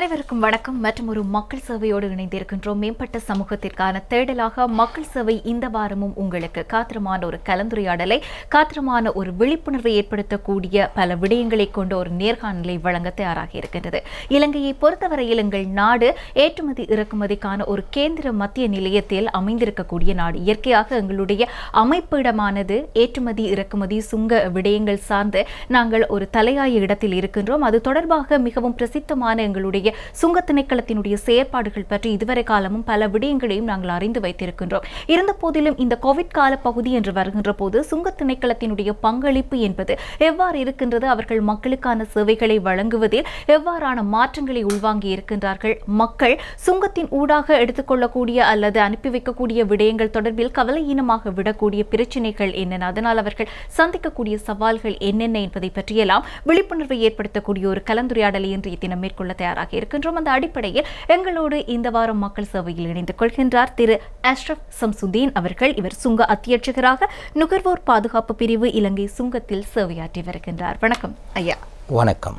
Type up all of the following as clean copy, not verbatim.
அனைவருக்கும் வணக்கம். மற்றும் ஒரு மக்கள் சேவையோடு இணைந்திருக்கின்றோம். மேம்பட்ட சமூகத்திற்கான தேடலாக மக்கள் சேவை இந்த வாரமும் உங்களுக்கு காத்திரமான ஒரு கலந்துரையாடலை, காத்திரமான ஒரு விழிப்புணர்வை ஏற்படுத்தக்கூடிய பல விடயங்களை கொண்ட ஒரு நேர்காணலை வழங்க தயாராக இருக்கின்றது. இலங்கையை பொறுத்தவரையில் எங்கள் நாடு ஏற்றுமதி இறக்குமதிக்கான ஒரு கேந்திர மத்திய நிலையத்தில் அமைந்திருக்கக்கூடிய நாடு. இயற்கையாக எங்களுடைய அமைப்பிடமானது ஏற்றுமதி இறக்குமதி சுங்க விடயங்கள் சார்ந்து நாங்கள் ஒரு தலையாய இடத்தில் இருக்கின்றோம். அது தொடர்பாக மிகவும் பிரசித்தமான எங்களுடைய சுங்க திணைக்களத்தினுடைய செயற்பாடுகள் பற்றி இதுவரை காலமும் பல விடயங்களையும் நாங்கள் அறிந்து வைத்திருக்கின்றோம். இருந்த போதிலும் இந்த கோவிட் கால பகுதி என்று வருகின்ற போது சுங்க திணைக்களத்தினுடைய பங்களிப்பு என்பது எவ்வாறு இருக்கின்றது, அவர்கள் மக்களுக்கான சேவைகளை வழங்குவதில் எவ்வாறான மாற்றங்களை உள்வாங்கி இருக்கின்றார்கள், மக்கள் சுங்கத்தின் ஊடாக எடுத்துக்கொள்ளக்கூடிய அல்லது அனுப்பி வைக்கக்கூடிய விடயங்கள் தொடர்பில் கவலையீனமாக விடக்கூடிய பிரச்சினைகள் என்னென்ன, அதனால் அவர்கள் சந்திக்கக்கூடிய சவால்கள் என்னென்ன என்பதை பற்றியெல்லாம் விழிப்புணர்வை ஏற்படுத்தக்கூடிய ஒரு கலந்துரையாடலை இன்றைய தினம் மேற்கொள்ள தயாராக இருக்கின்றோம். அந்த அடிப்படையில் எங்களோடு இந்த வாரம் மக்கள் சேவையில் இணைந்து கொள்கின்றார் திரு அஷ்ரப் சம்சுதீன் அவர்கள். இவர் சுங்க அத்தியட்சகராக நுகர்வோர் பாதுகாப்பு பிரிவு இலங்கை சுங்கத்தில் சேவையாற்றி வருகின்றார். வணக்கம் ஐயா. வணக்கம்.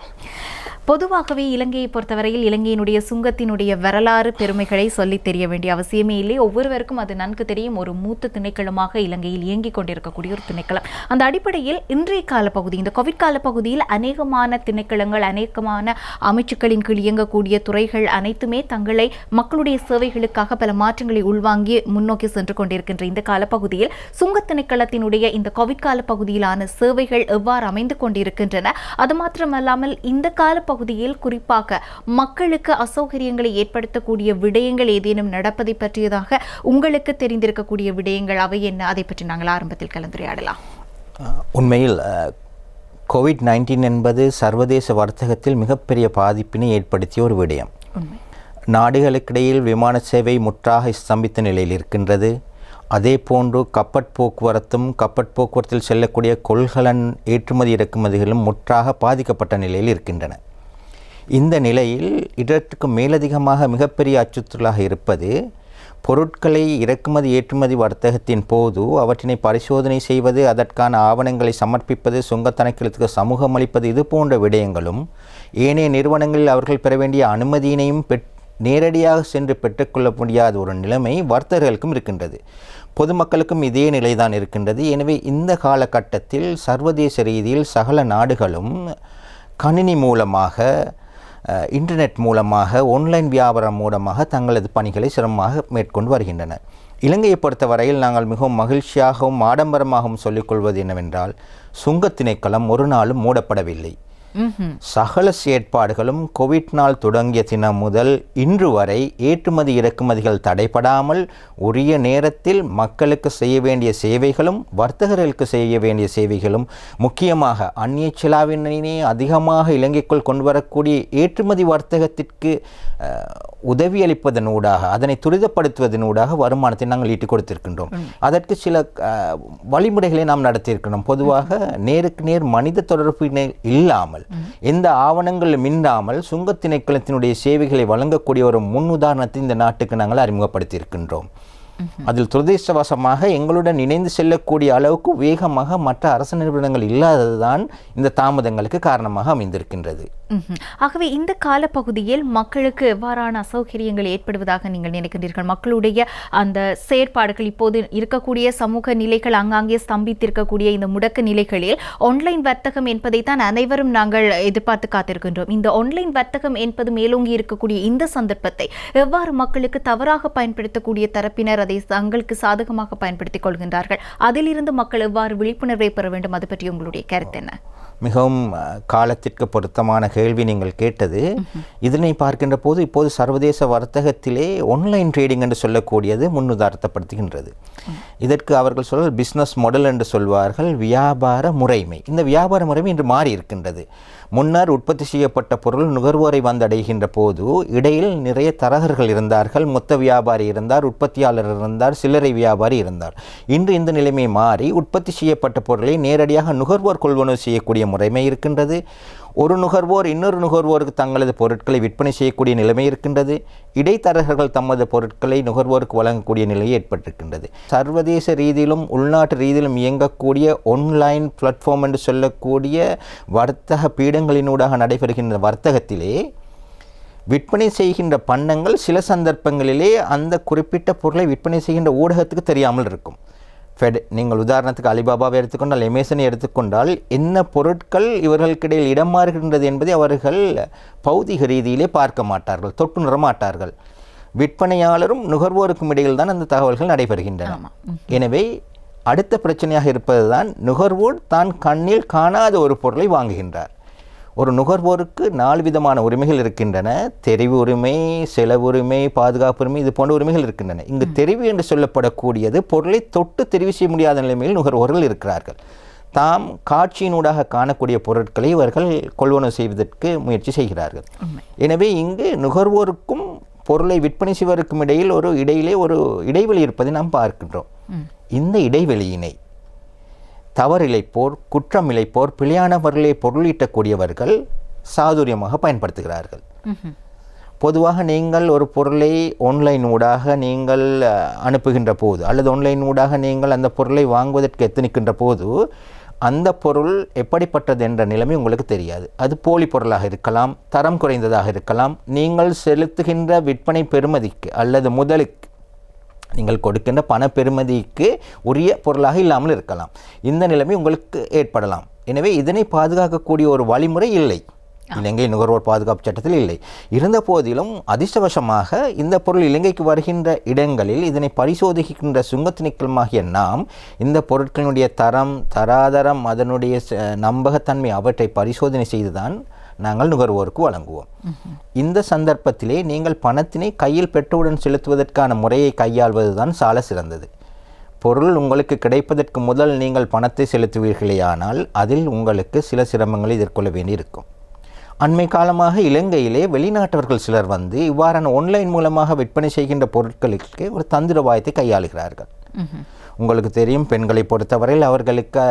பொதுவாகவே இலங்கையை பொறுத்தவரையில் இலங்கையினுடைய சுங்கத்தினுடைய வரலாறு பெருமைகளை சொல்லி தெரிய வேண்டிய அவசியமே இல்லை. ஒவ்வொருவருக்கும் அது நன்கு தெரியும். ஒரு மூத்த திணைக்களமாக இலங்கையில் இயங்கிக் கொண்டிருக்கக்கூடிய ஒரு திணைக்களம். அந்த அடிப்படையில் இன்றைய கால பகுதி, இந்த கோவிட் கால பகுதியில் அநேகமான திணைக்களங்கள், அநேகமான அமைச்சுக்களின் கீழ் இயங்கக்கூடிய துறைகள் அனைத்துமே தங்களை மக்களுடைய சேவைகளுக்காக பல மாற்றங்களை உள்வாங்கி முன்னோக்கி சென்று கொண்டிருக்கின்ற இந்த காலப்பகுதியில் சுங்க திணைக்களத்தினுடைய இந்த கோவிட் கால பகுதியிலான சேவைகள் எவ்வாறு அமைந்து கொண்டிருக்கின்றன, அது மாத்திரமல்லாமல் இந்த கால பகுதியில் குறிப்பாக மக்களுக்கு அசௌகரியங்களை ஏற்படுத்தக்கூடிய விடயங்கள் ஏதேனும் நடப்பதை பற்றியதாக உங்களுக்கு தெரிந்திருக்கக்கூடிய விடயங்கள் அவை என்ன, அதை பற்றி நாங்கள் ஆரம்பத்தில் கலந்துரையாடலாம். உண்மையில் கோவிட்-19 என்பது சர்வதேச வர்த்தகத்தில் மிகப்பெரிய பாதிப்பினை ஏற்படுத்திய ஒரு விடயம். நாடுகளுக்கிடையில் விமான சேவை முற்றாக ஸ்தம்பித்த நிலையில் இருக்கின்றது. அதே போன்று கப்பற் போக்குவரத்தில் செல்லக்கூடிய கொள்கலன் ஏற்றுமதி இறக்குமதிகளும் முற்றாக பாதிக்கப்பட்ட நிலையில் இருக்கின்றன. இந்த நிலையில் இதற்கு மேலதிகமாக மிகப்பெரிய அச்சுறுத்தலாக இருப்பது பொருட்களை இறக்குமதி ஏற்றுமதி வர்த்தகத்தின் போது அவற்றினை பரிசோதனை செய்வது, அதற்கான ஆவணங்களை சமர்ப்பிப்பது, சுங்கத் திணைக்களத்துக்கு சமூகம் அளிப்பது, இது போன்ற விடயங்களும் ஏனைய நிறுவனங்களில் அவர்கள் பெற வேண்டிய அனுமதியினையும் நேரடியாக சென்று பெற்றுக்கொள்ள முடியாத ஒரு நிலைமை வர்த்தகர்களுக்கும் இருக்கின்றது. பொதுமக்களுக்கும் இதே நிலைதான் இருக்கின்றது. எனவே இந்த காலகட்டத்தில் சர்வதேச ரீதியில் சகல நாடுகளும் கணினி மூலமாக, இன்டர்நெட் மூலமாக, ஆன்லைன் வியாபாரம் மூலமாக தங்களது பணிகளை சிரமமாக மேற்கொண்டு வருகின்றன. இலங்கையை பொறுத்தவரையில் நாங்கள் மிகவும் மகிழ்ச்சியாகவும் ஆடம்பரமாகவும் சொல்லிக்கொள்வது என்னவென்றால், சுங்கத் திணைக்களம் ஒரு நாளும் மூடப்படவில்லை. சகல செயற்பாடுகளும் கோவிட் நாள் தொடங்கிய தினம் முதல் இன்று வரை ஏற்றுமதி இறக்குமதிகள் தடைபடாமல் உரிய நேரத்தில் மக்களுக்கு செய்ய வேண்டிய சேவைகளும் வர்த்தகர்களுக்கு செய்ய வேண்டிய சேவைகளும், முக்கியமாக அந்நிய செலாவினை அதிகமாக இலங்கைக்குள் கொண்டு வரக்கூடிய ஏற்றுமதி வர்த்தகத்திற்கு உதவி அளிப்பதனூடாக, அதனை துரிதப்படுத்துவதனூடாக வருமானத்தை நாங்கள் ஈட்டிக் கொடுத்திருக்கின்றோம். அதற்கு சில வழிமுறைகளை நாம் நடத்தியிருக்கின்றோம். பொதுவாக நேருக்கு நேர் மனித தொடர்பினை இல்லாமல், எந்த ஆவணங்களும் இல்லாமல் சுங்கத் திணைக்களத்தினுடைய சேவைகளை வழங்கக்கூடிய ஒரு முன் உதாரணத்தை இந்த நாட்டுக்கு நாங்கள் அறிமுகப்படுத்தியிருக்கின்றோம். அதில் துரதிர்ஷ்டவசமாக எங்களுடன் இணைந்து செல்லக்கூடிய அளவுக்கு வேகமாக மற்ற அரசு நிறுவனங்கள் இல்லாததுதான் இந்த தாமதங்களுக்கு காரணமாக அமைந்திருக்கின்றது. ஆகவே இந்த காலப்பகுதியில் மக்களுக்கு எவ்வாறான அசௌகரியங்கள் ஏற்படுவதாக நீங்கள் நினைக்கின்றீர்கள்? மக்களுடைய அந்த செயற்பாடுகள், இப்போது இருக்கக்கூடிய சமூக நிலைகள், அங்காங்கே ஸ்தம்பித்திருக்கக்கூடிய இந்த முடக்க நிலைகளில் ஆன்லைன் வர்த்தகம் என்பதைத்தான் அனைவரும் நாங்கள் எதிர்பார்த்து காத்திருக்கின்றோம். இந்த ஆன்லைன் வர்த்தகம் என்பது மேலோங்கி இருக்கக்கூடிய இந்த சந்தர்ப்பத்தை எவ்வாறு மக்களுக்கு தவறாக பயன்படுத்தக்கூடிய தரப்பினர் அதை தங்களுக்கு சாதகமாக பயன்படுத்திக் கொள்கின்றார்கள், அதிலிருந்து மக்கள் எவ்வாறு விழிப்புணர்வை பெற வேண்டும், அது பற்றி உங்களுடைய கருத்து என்ன? மிகவும் காலத்திற்கு பொருத்தமான கேள்வி நீங்கள் கேட்டது. இதனை பார்க்கின்ற போது இப்போது சர்வதேச வர்த்தகத்திலே ஆன்லைன் ட்ரேடிங் என்று சொல்லக்கூடியது முன்னுதாரணப்படுத்துகின்றது. இதற்கு அவர்கள் சொல்ல பிஸ்னஸ் மாடல் என்று சொல்வார்கள், வியாபார முறைமை. இந்த வியாபார முறைமை இன்று மாறி இருக்கின்றது. முன்னர் உற்பத்தி செய்யப்பட்ட பொருள் நுகர்வோரை வந்தடைகின்ற போது இடையில் நிறைய தரகர்கள் இருந்தார்கள், மொத்த வியாபாரி இருந்தார், உற்பத்தியாளர் இருந்தார், சில்லறை வியாபாரி இருந்தார். இன்று இந்த நிலைமை மாறி உற்பத்தி செய்யப்பட்ட பொருளை நேரடியாக நுகர்வோர் கொள்வனவு செய்யக்கூடிய முறைமை இருக்கின்றது. ஒரு நுகர்வோர் இன்னொரு நுகர்வோருக்கு தங்களது பொருட்களை விற்பனை செய்யக்கூடிய நிலைமை இருக்கின்றது. இடைத்தரகர்கள் தமது பொருட்களை நுகர்வோருக்கு வழங்கக்கூடிய நிலை ஏற்பட்டிருக்கின்றது. சர்வதேச ரீதியிலும் உள்நாட்டு ரீதியிலும் இயங்கக்கூடிய ஆன்லைன் பிளாட்ஃபார்ம் என்று சொல்லக்கூடிய வர்த்தக பீடங்களினூடாக நடைபெறுகின்ற வர்த்தகத்திலே விற்பனை செய்கின்ற பண்டங்கள் சில சந்தர்ப்பங்களிலே அந்த குறிப்பிட்ட பொருளை விற்பனை செய்கின்ற ஊடகத்துக்கு தெரியாமல் இருக்கும். நீங்கள் உதாரணத்துக்கு அலிபாபாவை எடுத்துக்கொண்டால், அமேசானை எடுத்துக்கொண்டால், என்ன பொருட்கள் இவர்களுக்கிடையில் இடம் மாறுகின்றது என்பதை அவர்கள் பௌதிக ரீதியிலே பார்க்க மாட்டார்கள், தொட்டு நுற மாட்டார்கள். விற்பனையாளரும் நுகர்வோருக்கும் இடையில் தான் அந்த தகவல்கள் நடைபெறுகின்றன. எனவே அடுத்த பிரச்சனையாக இருப்பதுதான் நுகர்வோர் தான் கண்ணில் காணாத ஒரு பொருளை வாங்குகின்றார். ஒரு நுகர்வோருக்கு 4 விதமான உரிமைகள் இருக்கின்றன. தெரிவு உரிமை, செலவு உரிமை, பாதுகாப்பு உரிமை, இது போன்ற உரிமைகள் இருக்கின்றன. இங்கு தெரிவு என்று சொல்லப்படக்கூடியது பொருளை தொட்டு தெரிவு செய்ய முடியாத நிலைமையில் நுகர்வோர்கள் இருக்கிறார்கள். தாம் காட்சியினூடாக காணக்கூடிய பொருட்களை இவர்கள் கொள்வனவு செய்வதற்கு முயற்சி செய்கிறார்கள். எனவே இங்கு நுகர்வோருக்கும் பொருளை விற்பனை செய்வதற்கும் இடையிலே ஒரு இடைவெளி இருப்பதை நாம் பார்க்கின்றோம். இந்த இடைவெளியினை தவறிழைப்போர், குற்றமிழைப்போர், பிழையானவர்களை பொருளீட்டக்கூடியவர்கள் சாதுரியமாக பயன்படுத்துகிறார்கள். பொதுவாக நீங்கள் ஒரு பொருளை ஆன்லைன் ஊடாக நீங்கள் அனுப்புகின்ற போது, அல்லது ஆன்லைன் ஊடாக நீங்கள் அந்த பொருளை வாங்குவதற்கு எத்தனிக்கின்ற போது, அந்த பொருள் எப்படிப்பட்டது என்ற நிலைமை உங்களுக்கு தெரியாது. அது போலி பொருளாக இருக்கலாம், தரம் குறைந்ததாக இருக்கலாம், நீங்கள் செலுத்துகின்ற விற்பனை பெறுமதிக்கு அல்லது முதலுக்கு நீங்கள் கொடுக்கின்ற பண பெறுமதிக்கு உரிய பொருளாக இல்லாமல் இருக்கலாம். இந்த நிலைமை உங்களுக்கு ஏற்படலாம். எனவே இதனை பாதுகாக்கக்கூடிய ஒரு வழிமுறை இல்லை, இலங்கை நுகர்வோர் பாதுகாப்பு சட்டத்தில் இல்லை. இருந்த போதிலும் அதிர்ஷ்டவசமாக இந்த பொருள் இலங்கைக்கு வருகின்ற இடங்களில் இதனை பரிசோதிக்கின்ற சுங்க திணைக்களமாகிய நாம் இந்த பொருட்களினுடைய தரம், தராதரம், அதனுடைய நம்பகத்தன்மை அவற்றை பரிசோதனை செய்துதான் நாங்கள் நுகர்வோருக்கு வழங்குவோம். இந்த சந்தர்ப்பத்திலே நீங்கள் பணத்தினை கையில் பெற்றவுடன் செலுத்துவதற்கான முறையை கையாள்வதுதான் சால சிறந்தது. பொருள் உங்களுக்கு கிடைப்பதற்கு முதல் நீங்கள் பணத்தை செலுத்துவீர்களேயானால் அதில் உங்களுக்கு சில சிரமங்களை எதிர்கொள்ள வேண்டியிருக்கும். அண்மை காலமாக இலங்கையிலே வெளிநாட்டவர்கள் சிலர் வந்து இவ்வாறான ஆன்லைன் மூலமாக விற்பனை செய்கின்ற பொருட்களுக்கு ஒரு தந்திரவாயத்தை கையாளுகிறார்கள். உங்களுக்கு தெரியும், பெண்களை பொறுத்தவரையில் அவர்களுக்கு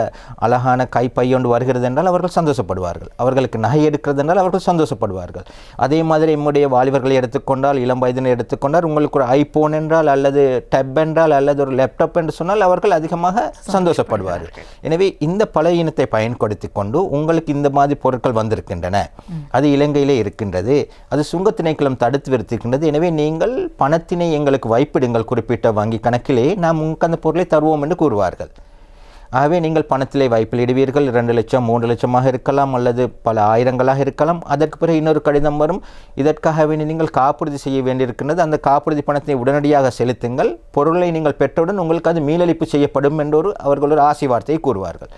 அழகான கைப்பை ஒன்று வருகிறது என்றால் அவர்கள் சந்தோஷப்படுவார்கள், அவர்களுக்கு நகை எடுக்கிறது என்றால் அவர்கள் சந்தோஷப்படுவார்கள். அதே மாதிரி நம்முடைய வாலிபர்களை எடுத்துக்கொண்டால், இளம் வயதினை எடுத்துக்கொண்டால், உங்களுக்கு ஒரு ஐபோன் என்றால் அல்லது டேப் என்றால் அல்லது ஒரு லேப்டாப் என்று சொன்னால் அவர்கள் அதிகமாக சந்தோஷப்படுவார்கள். எனவே இந்த பழையினத்தை பயன்படுத்தி கொண்டு உங்களுக்கு இந்த மாதிரி பொருட்கள் வந்திருக்கின்றன, அது இலங்கையிலே இருக்கின்றது, அது சுங்க திணைக்களம் தடுத்து நிறுத்திருக்கின்றது, எனவே நீங்கள் பணத்தினை எங்களுக்கு வைப்பிடுங்கள் குறிப்பிட்ட வங்கி கணக்கிலே, நாம் உங்களுக்கு அந்த பொருளை தருவோம் என்று கூறுவார்கள். ஆகவே நீங்கள் பணத்திலே வைப்பில் இடுவீர்கள். 2 லட்சம் 3 லட்சமாக இருக்கலாம், அல்லது பல ஆயிரங்களாக இருக்கலாம். அதற்கு பிறகு இன்னொரு கடிதம் வரும், இதற்காகவே நீங்கள் காப்புறுதி செய்ய வேண்டியிருக்கின்றது, அந்த காப்புறுதி பணத்தை உடனடியாக செலுத்துங்கள், பொருளை நீங்கள் பெற்றவுடன் உங்களுக்கு அது மீளளிப்பு செய்யப்படும் என்றொரு அவர்கள் ஒரு ஆசை வார்த்தையை கூறுவார்கள்.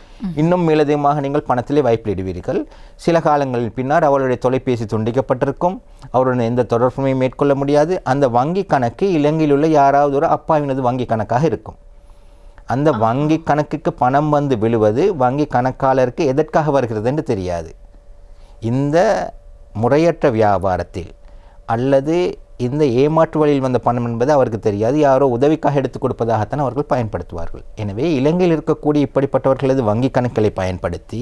இன்னும் மேலதிகமாக நீங்கள் பணத்திலே வைப்பில் இடுவீர்கள். சில காலங்களில் பின்னர் அவருடைய தொலைபேசி துண்டிக்கப்பட்டிருக்கும், அவருடன் எந்த தொடர்புமே மேற்கொள்ள முடியாது. அந்த வங்கி கணக்கு இலங்கையில் உள்ள யாராவது ஒரு அப்பாவினது வங்கி கணக்காக இருக்கும். அந்த வங்கி கணக்குக்கு பணம் வந்து விழுவது வங்கி கணக்காளருக்கு எதற்காக வருகிறது என்று தெரியாது. இந்த முறையற்ற வியாபாரத்தில் அல்லது இந்த ஏமாற்று வழியில் வந்த பணம் என்பது அவருக்கு தெரியாது, யாரோ உதவிக்காக எடுத்துக் கொடுப்பதாகத்தான் அவர்கள் பயன்படுத்துவார்கள். எனவே இலங்கையில் இருக்கக்கூடிய இப்படிப்பட்டவர்களது வங்கி கணக்குகளை பயன்படுத்தி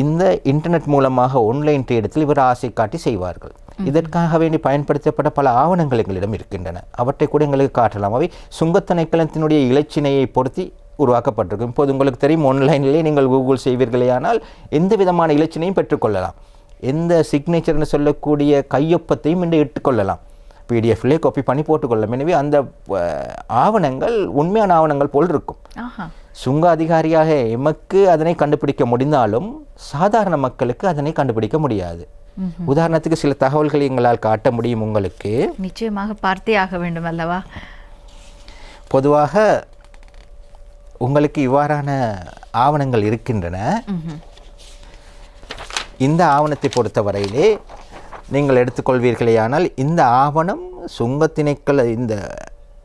இந்த இன்டர்நெட் மூலமாக ஆன்லைன் ட்ரேடத்தில் இவர் ஆசை காட்டி செய்வார்கள். இதற்காக வேண்டி பயன்படுத்தப்பட்ட பல ஆவணங்கள் எங்களிடம் இருக்கின்றன, அவற்றை கூட எங்களுக்கு காட்டலாம். அவை சுங்கத் திணைக்களத்தினுடைய இலச்சினையை பொருத்தி உருவாக்கப்பட்டிருக்கும். இப்போது உங்களுக்கு தெரியும், ஆன்லைனிலே நீங்கள் கூகுள் செய்வீர்களேயானால் எந்த விதமான இலச்சினையும் பெற்றுக்கொள்ளலாம், எந்த சிக்னேச்சர்னு சொல்லக்கூடிய கையொப்பத்தையும் இன்று இட்டுக்கொள்ளலாம், பிடிஎஃப்லேயே காப்பி பண்ணி போட்டுக்கொள்ளலாம். எனவே அந்த ஆவணங்கள் உண்மையான ஆவணங்கள் போல் இருக்கும். சுங்க அதிகாரியாக எமக்கு அதனை கண்டுபிடிக்க முடிந்தாலும் சாதாரண மக்களுக்கு அதனை கண்டுபிடிக்க முடியாது. உதாரணத்துக்கு சில தகவல்களை எங்களால் காட்ட முடியும் உங்களுக்கு. நிச்சயமாக பார்த்தே ஆக வேண்டும் அல்லவா? பொதுவாக உங்களுக்கு இவ்வாறான ஆவணங்கள் இருக்கின்றன. இந்த ஆவணத்தை பொறுத்தவரையிலே நீங்கள் எடுத்துக்கொள்வீர்களேயானால் இந்த ஆவணம் சுங்க திணைக்கள இந்த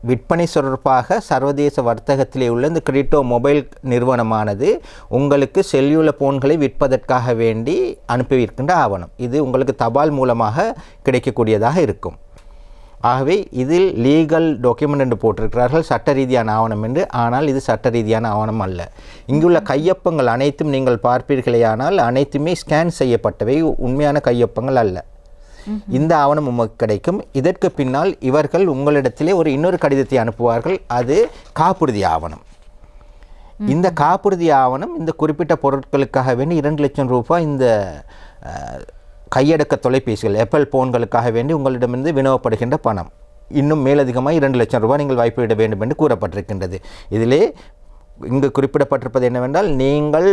விற்பனை தொடர்பாக சர்வதேச வர்த்தகத்திலே உள்ள இந்த கிரிப்டோ மொபைல் நிறுவனமானது உங்களுக்கு செல்லுலர் போன்களை விற்பதற்காக வேண்டி அனுப்பியிருக்கின்ற ஆவணம். இது உங்களுக்கு தபால் மூலமாக கிடைக்கக்கூடியதாக இருக்கும். ஆகவே இதில் லீகல் டாக்குமெண்ட் என்று போட்டிருக்கிறார்கள், சட்ட ரீதியான ஆவணம் என்று. ஆனால் இது சட்ட ரீதியான ஆவணம் அல்ல. இங்குள்ள கையொப்பங்கள் அனைத்தும் நீங்கள் பார்ப்பீர்களேயானால் அனைத்துமே ஸ்கேன் செய்யப்பட்டவை, உண்மையான கையொப்பங்கள் அல்ல. இந்த ஆவணம் உங்களுக்கு கிடைக்கும். இதற்கு பின்னால் இவர்கள் உங்களிடத்திலே இன்னொரு கடிதத்தை அனுப்புவார்கள், அது காப்புறுதி ஆவணம். இந்த காப்புறுதி ஆவணம் இந்த குறிப்பிட்ட பொருட்களுக்காக வேண்டி 2 லட்சம் ரூபாய் இந்த கையடக்க தொலைபேசிகள் ஆப்பிள் போன்களுக்காக வேண்டி உங்களிடமிருந்து வினவப்படுகின்ற பணம் இன்னும் மேலதிகமாக 2 லட்சம் ரூபாய் நீங்கள் வைப்பிட வேண்டும் என்று கூறப்பட்டிருக்கின்றது. இதிலே இங்கு குறிப்பிடப்பட்டிருப்பது என்னவென்றால், நீங்கள்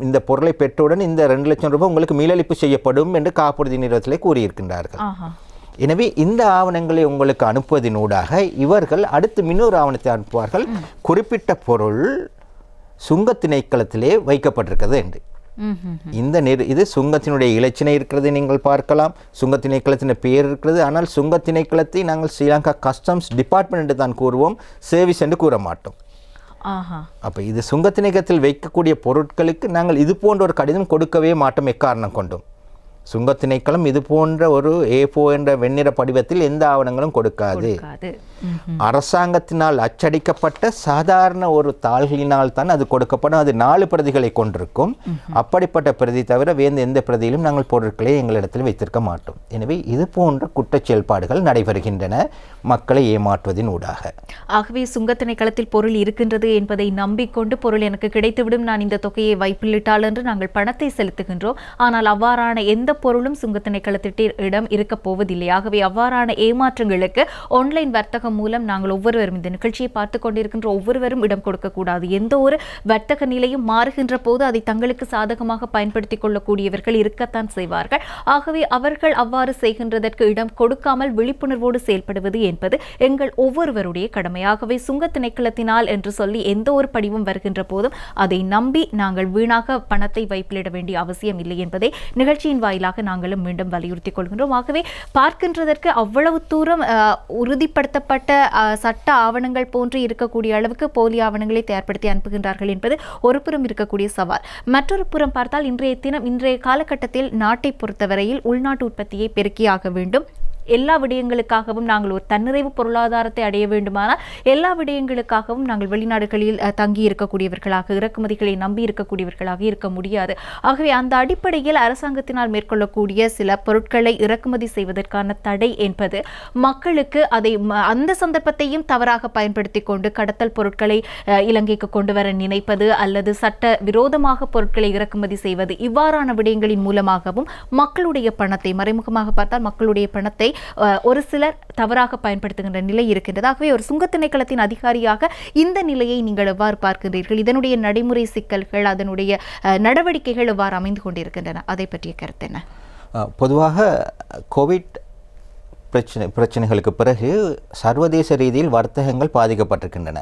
இந்த பொருளை பெற்றவுடன் இந்த 2 லட்சம் ரூபாய் உங்களுக்கு மீளளிப்பு செய்யப்படும் என்று காப்புறுதி நிறுவனத்திலே கூறியிருக்கின்றார்கள். எனவே இந்த ஆவணங்களை உங்களுக்கு அனுப்புவதனூடாக இவர்கள் அடுத்து இன்னொரு ஆவணத்தை அனுப்புவார்கள். குறிப்பிட்ட பொருள் சுங்க திணைக்களத்திலே வைக்கப்பட்டிருக்கிறது என்று. இது சுங்கத்தினுடைய இலச்சினை இருக்கிறது, நீங்கள் பார்க்கலாம். சுங்க திணைக்களத்தின் பெயர் இருக்கிறது. ஆனால் சுங்க திணைக்களத்தை நாங்கள் ஸ்ரீலங்கா கஸ்டம்ஸ் டிபார்ட்மெண்ட் என்று தான் கூறுவோம், சர்வீஸ் என்று கூற மாட்டோம். அப்போ இது சுங்க திணைக்களத்தில் வைக்கக்கூடிய பொருட்களுக்கு நாங்கள் இது போன்ற ஒரு கடிதம் கொடுக்கவே மாட்டோம் எக்காரணம் கொண்டும். சுங்க திணைக்களம் இது போன்ற ஒரு A4 என்ற வெண்ணிற படிவத்தில் எந்த ஆவணங்களும் கொடுக்காது. அரசாங்கத்தினால் அச்சடிக்கப்பட்ட சாதாரண ஒரு தாள்களினால் தான் அது கொடுக்கப்படும். அது 4 பிரதிகளை கொண்டிருக்கும். அப்படிப்பட்ட பிரதி தவிர வேறு எந்த பிரதியிலும் நாங்கள் பொருட்களை எங்களிடத்தில் வைத்திருக்க மாட்டோம். எனவே இது போன்ற குற்றச் செயல்பாடுகள் நடைபெறுகின்றன மக்களை ஏமாற்றுவதின் ஊடாக. ஆகவே சுங்க திணைக்களத்தில் பொருள் இருக்கின்றது என்பதை நம்பிக்கொண்டு பொருள் எனக்கு கிடைத்துவிடும், நான் இந்த தொகையை வைப்பிலிட்டால் என்று நாங்கள் பணத்தை செலுத்துகின்றோம். ஆனால் அவ்வாறான எந்த பொருளும் சுங்க திணைக்களத்திடம் இருக்க போவதில்லை. ஆகவே அவ்வாறான ஏமாற்றங்களுக்கு ஆன்லைன் வர்த்தகம் மூலம் நாங்கள் ஒவ்வொருவரும், இந்த நிகழ்ச்சியை பார்த்துக் கொண்டிருக்கின்ற ஒவ்வொருவரும் இடம் கொடுக்கக்கூடாது. எந்த ஒரு வர்த்தக நிலையும் மாறுகின்ற போது அதை தங்களுக்கு சாதகமாக பயன்படுத்திக் கொள்ளக்கூடியவர்கள் இருக்கத்தான் செய்வார்கள். ஆகவே அவர்கள் அவ்வாறு செய்கின்றதற்கு இடம் கொடுக்காமல் விழிப்புணர்வோடு செயல்படுவது என்பது எங்கள் ஒவ்வொருவருடைய கடமையாகவே சுங்க திணைக்களத்தினால் என்று சொல்லி எந்த ஒரு படிவும் வருகின்ற போதும் அதை நம்பி நாங்கள் வீணாக பணத்தை வைப்பிலிட வேண்டிய அவசியம் இல்லை என்பதை நிகழ்ச்சியின் வாயிலாக நாங்களும் மீண்டும் வலியுறுத்திக் கொள்கின்றோம். ஆகவே பார்க்கின்றதற்கு அவ்வளவு தூரம் உறுதிப்படுத்தப்பட்ட சட்ட ஆவணங்கள் போன்று இருக்கக்கூடிய அளவுக்கு போலி ஆவணங்களை தயார்படுத்தி அனுப்புகின்றார்கள் என்பது ஒரு புறம் இருக்கக்கூடிய சவால். மற்றொரு புறம் பார்த்தால் இன்றைய காலகட்டத்தில் நாட்டை பொறுத்தவரையில் உள்நாட்டு உற்பத்தியை பெருக்கியாக வேண்டும். எல்லா விடயங்களுக்காகவும் நாங்கள் ஒரு தன்னிறைவு பொருளாதாரத்தை அடைய வேண்டுமானால் எல்லா விடயங்களுக்காகவும் நாங்கள் வெளிநாடுகளில் தங்கி இருக்கக்கூடியவர்களாக, இறக்குமதிகளை நம்பி இருக்கக்கூடியவர்களாக இருக்க முடியாது. ஆகவே அந்த அடிப்படையில் அரசாங்கத்தினால் மேற்கொள்ளக்கூடிய சில பொருட்களை இறக்குமதி செய்வதற்கான தடை என்பது மக்களுக்கு அதை அந்த சந்தர்ப்பத்தையும் தவறாக பயன்படுத்தி கொண்டு கடத்தல் பொருட்களை இலங்கைக்கு கொண்டு வர நினைப்பது அல்லது சட்ட விரோதமாக பொருட்களை இறக்குமதி செய்வது, இவ்வாறான விடயங்களின் மூலமாகவும் மக்களுடைய பணத்தை, மறைமுகமாக பார்த்தால் மக்களுடைய பணத்தை ஒரு சிலர் தவறாக பயன்படுத்துகின்ற நிலை இருக்கின்றது. ஆகவே ஒரு சுங்க திணைக்களத்தின் அதிகாரியாக இந்த நிலையை நீங்கள் எவ்வாறு பார்க்கின்றீர்கள்? இதனுடைய நடைமுறை சிக்கல்கள், அதனுடைய நடவடிக்கைகள் எவ்வாறு அமைந்து கொண்டிருக்கின்றன? அதை பற்றிய கருத்து என்ன? பொதுவாக கோவிட் பிரச்சனைகளுக்கு பிறகு சர்வதேச ரீதியில் வர்த்தகங்கள் பாதிக்கப்பட்டிருக்கின்றன.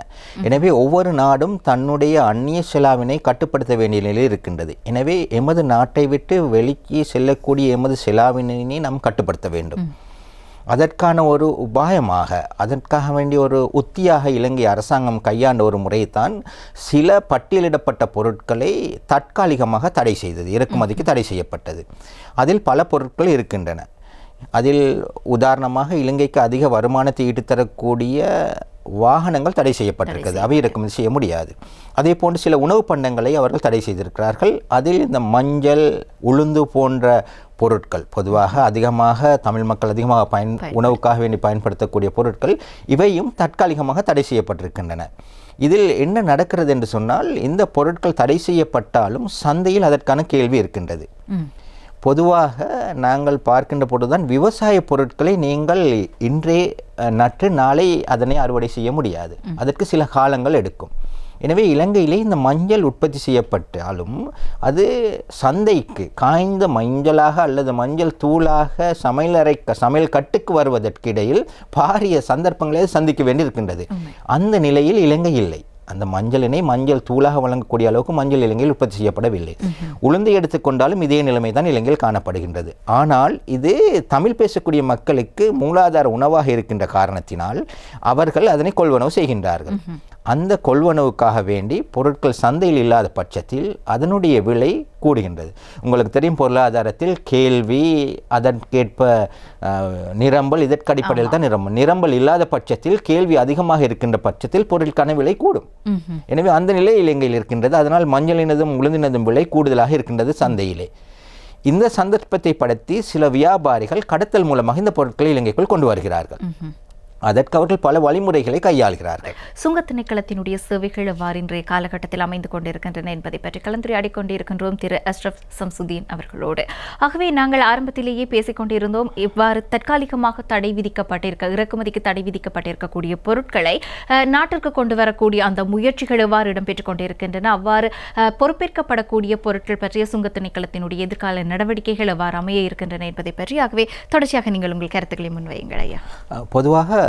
எனவே ஒவ்வொரு நாடும் தன்னுடைய அந்நிய செலாவினை கட்டுப்படுத்த வேண்டிய நிலை இருக்கின்றது. எனவே எமது நாட்டை விட்டு வெளியே செல்லக்கூடிய எமது செலாவினை நாம் கட்டுப்படுத்த வேண்டும். அதற்கான ஒரு உபாயமாக, அதற்காக வேண்டிய ஒரு உத்தியாக இலங்கை அரசாங்கம் கையாண்ட ஒரு முறைதான் சில பட்டியலிடப்பட்ட பொருட்களை தற்காலிகமாக தடை செய்தது, இறக்குமதிக்கு தடை செய்யப்பட்டது. அதில் பல பொருட்கள் இருக்கின்றன. அதில் உதாரணமாக இலங்கைக்கு அதிக வருமானத்தை ஈட்டுத்தரக்கூடிய வாகனங்கள் தடை செய்யப்பட்டிருக்கிறது, அவை இறக்குமதி செய்ய முடியாது. அதே போன்று சில உணவு பண்டங்களை அவர்கள் தடை செய்திருக்கிறார்கள். அதில் இந்த மஞ்சள், உளுந்து போன்ற பொருட்கள், பொதுவாக அதிகமாக தமிழ் மக்கள் அதிகமாக உணவுக்காக வேண்டி பயன்படுத்தக்கூடிய பொருட்கள், இவையும் தற்காலிகமாக தடை செய்யப்பட்டிருக்கின்றன. இதில் என்ன நடக்கிறது என்று சொன்னால், இந்த பொருட்கள் தடை செய்யப்பட்டாலும் சந்தையில் அதற்கான கேள்வி இருக்கின்றது. பொதுவாக நாங்கள் பார்க்கின்ற பொழுதுதான் விவசாய பொருட்களை நீங்கள் இன்றே நட்டு நாளை அதனை அறுவடை செய்ய முடியாது, அதற்கு சில காலங்கள் எடுக்கும். எனவே இலங்கையிலே இந்த மஞ்சள் உற்பத்தி செய்யப்பட்டாலும் அது சந்தைக்கு காய்ந்த மஞ்சளாக அல்லது மஞ்சள் தூளாக சமையல் கட்டுக்கு வருவதற்கு இடையில் பாரிய சந்தர்ப்பங்களை சந்திக்க வேண்டியிருக்கின்றது. அந்த நிலையில் இலங்கை இல்லை. அந்த மஞ்சளினை மஞ்சள் தூளாக வழங்கக்கூடிய அளவுக்கு மஞ்சள் இலங்கையில் உற்பத்தி செய்யப்படவில்லை. உளுந்தை எடுத்துக்கொண்டாலும் இதே நிலைமை தான் இலங்கையில் காணப்படுகின்றது. ஆனால் இது தமிழ் பேசக்கூடிய மக்களுக்கு மூலாதார உணவாக இருக்கின்ற காரணத்தினால் அவர்கள் அதனை கொள்வனவு செய்கின்றார்கள். அந்த கொள்வனவுக்காக வேண்டி பொருட்கள் சந்தையில் இல்லாத பட்சத்தில் அதனுடைய விலை கூடுகின்றது. உங்களுக்கு தெரியும், பொருளாதாரத்தில் கேள்வி, அதற்கேற்ப நிரம்பல், இதற்கு அடிப்படையில் தான் நிரம்பல் இல்லாத பட்சத்தில் கேள்வி அதிகமாக இருக்கின்ற பட்சத்தில் பொருட்களுக்கான விலை கூடும். எனவே அந்த நிலை இலங்கையில் இருக்கின்றது. அதனால் மஞ்சளினதும் உளுந்தினதும் விலை கூடுதலாக இருக்கின்றது சந்தையிலே. இந்த சந்தர்ப்பத்தை படுத்தி சில வியாபாரிகள் கடத்தல் மூலமாக இந்த பொருட்களை இலங்கைக்குள் கொண்டு வருகிறார்கள். அதற்கு அவர்கள் பல வழிமுறைகளை கையாளுகிறார்கள். சுங்க திணைக்களத்தினுடைய சேவைகள் எவ்வாறு இன்றைய காலகட்டத்தில் அமைந்து கொண்டிருக்கின்றன என்பதை பற்றி கலந்துரையாடிக் கொண்டிருக்கின்றோம் திரு அஷ்ரப் சம்சுதீன் அவர்களோடு. ஆகவே நாங்கள் ஆரம்பத்திலேயே பேசிக் கொண்டிருந்தோம், இவ்வாறு தற்காலிகமாக தடை விதிக்கப்பட்டிருக்க, இறக்குமதிக்கு தடை விதிக்கப்பட்டிருக்கக்கூடிய பொருட்களை நாட்டிற்கு கொண்டு வரக்கூடிய அந்த முயற்சிகள் எவ்வாறு இடம்பெற்றுக் கொண்டிருக்கின்றன, அவ்வாறு பொறுப்பேற்கப்படக்கூடிய பொருட்கள் பற்றிய சுங்க திணைக்களத்தினுடைய எதிர்கால நடவடிக்கைகள் எவ்வாறு அமைய இருக்கின்றன என்பதை பற்றி ஆகவே தொடர்ச்சியாக நீங்கள் உங்கள் கருத்துக்களை முன்வையுங்கள் ஐயா. பொதுவாக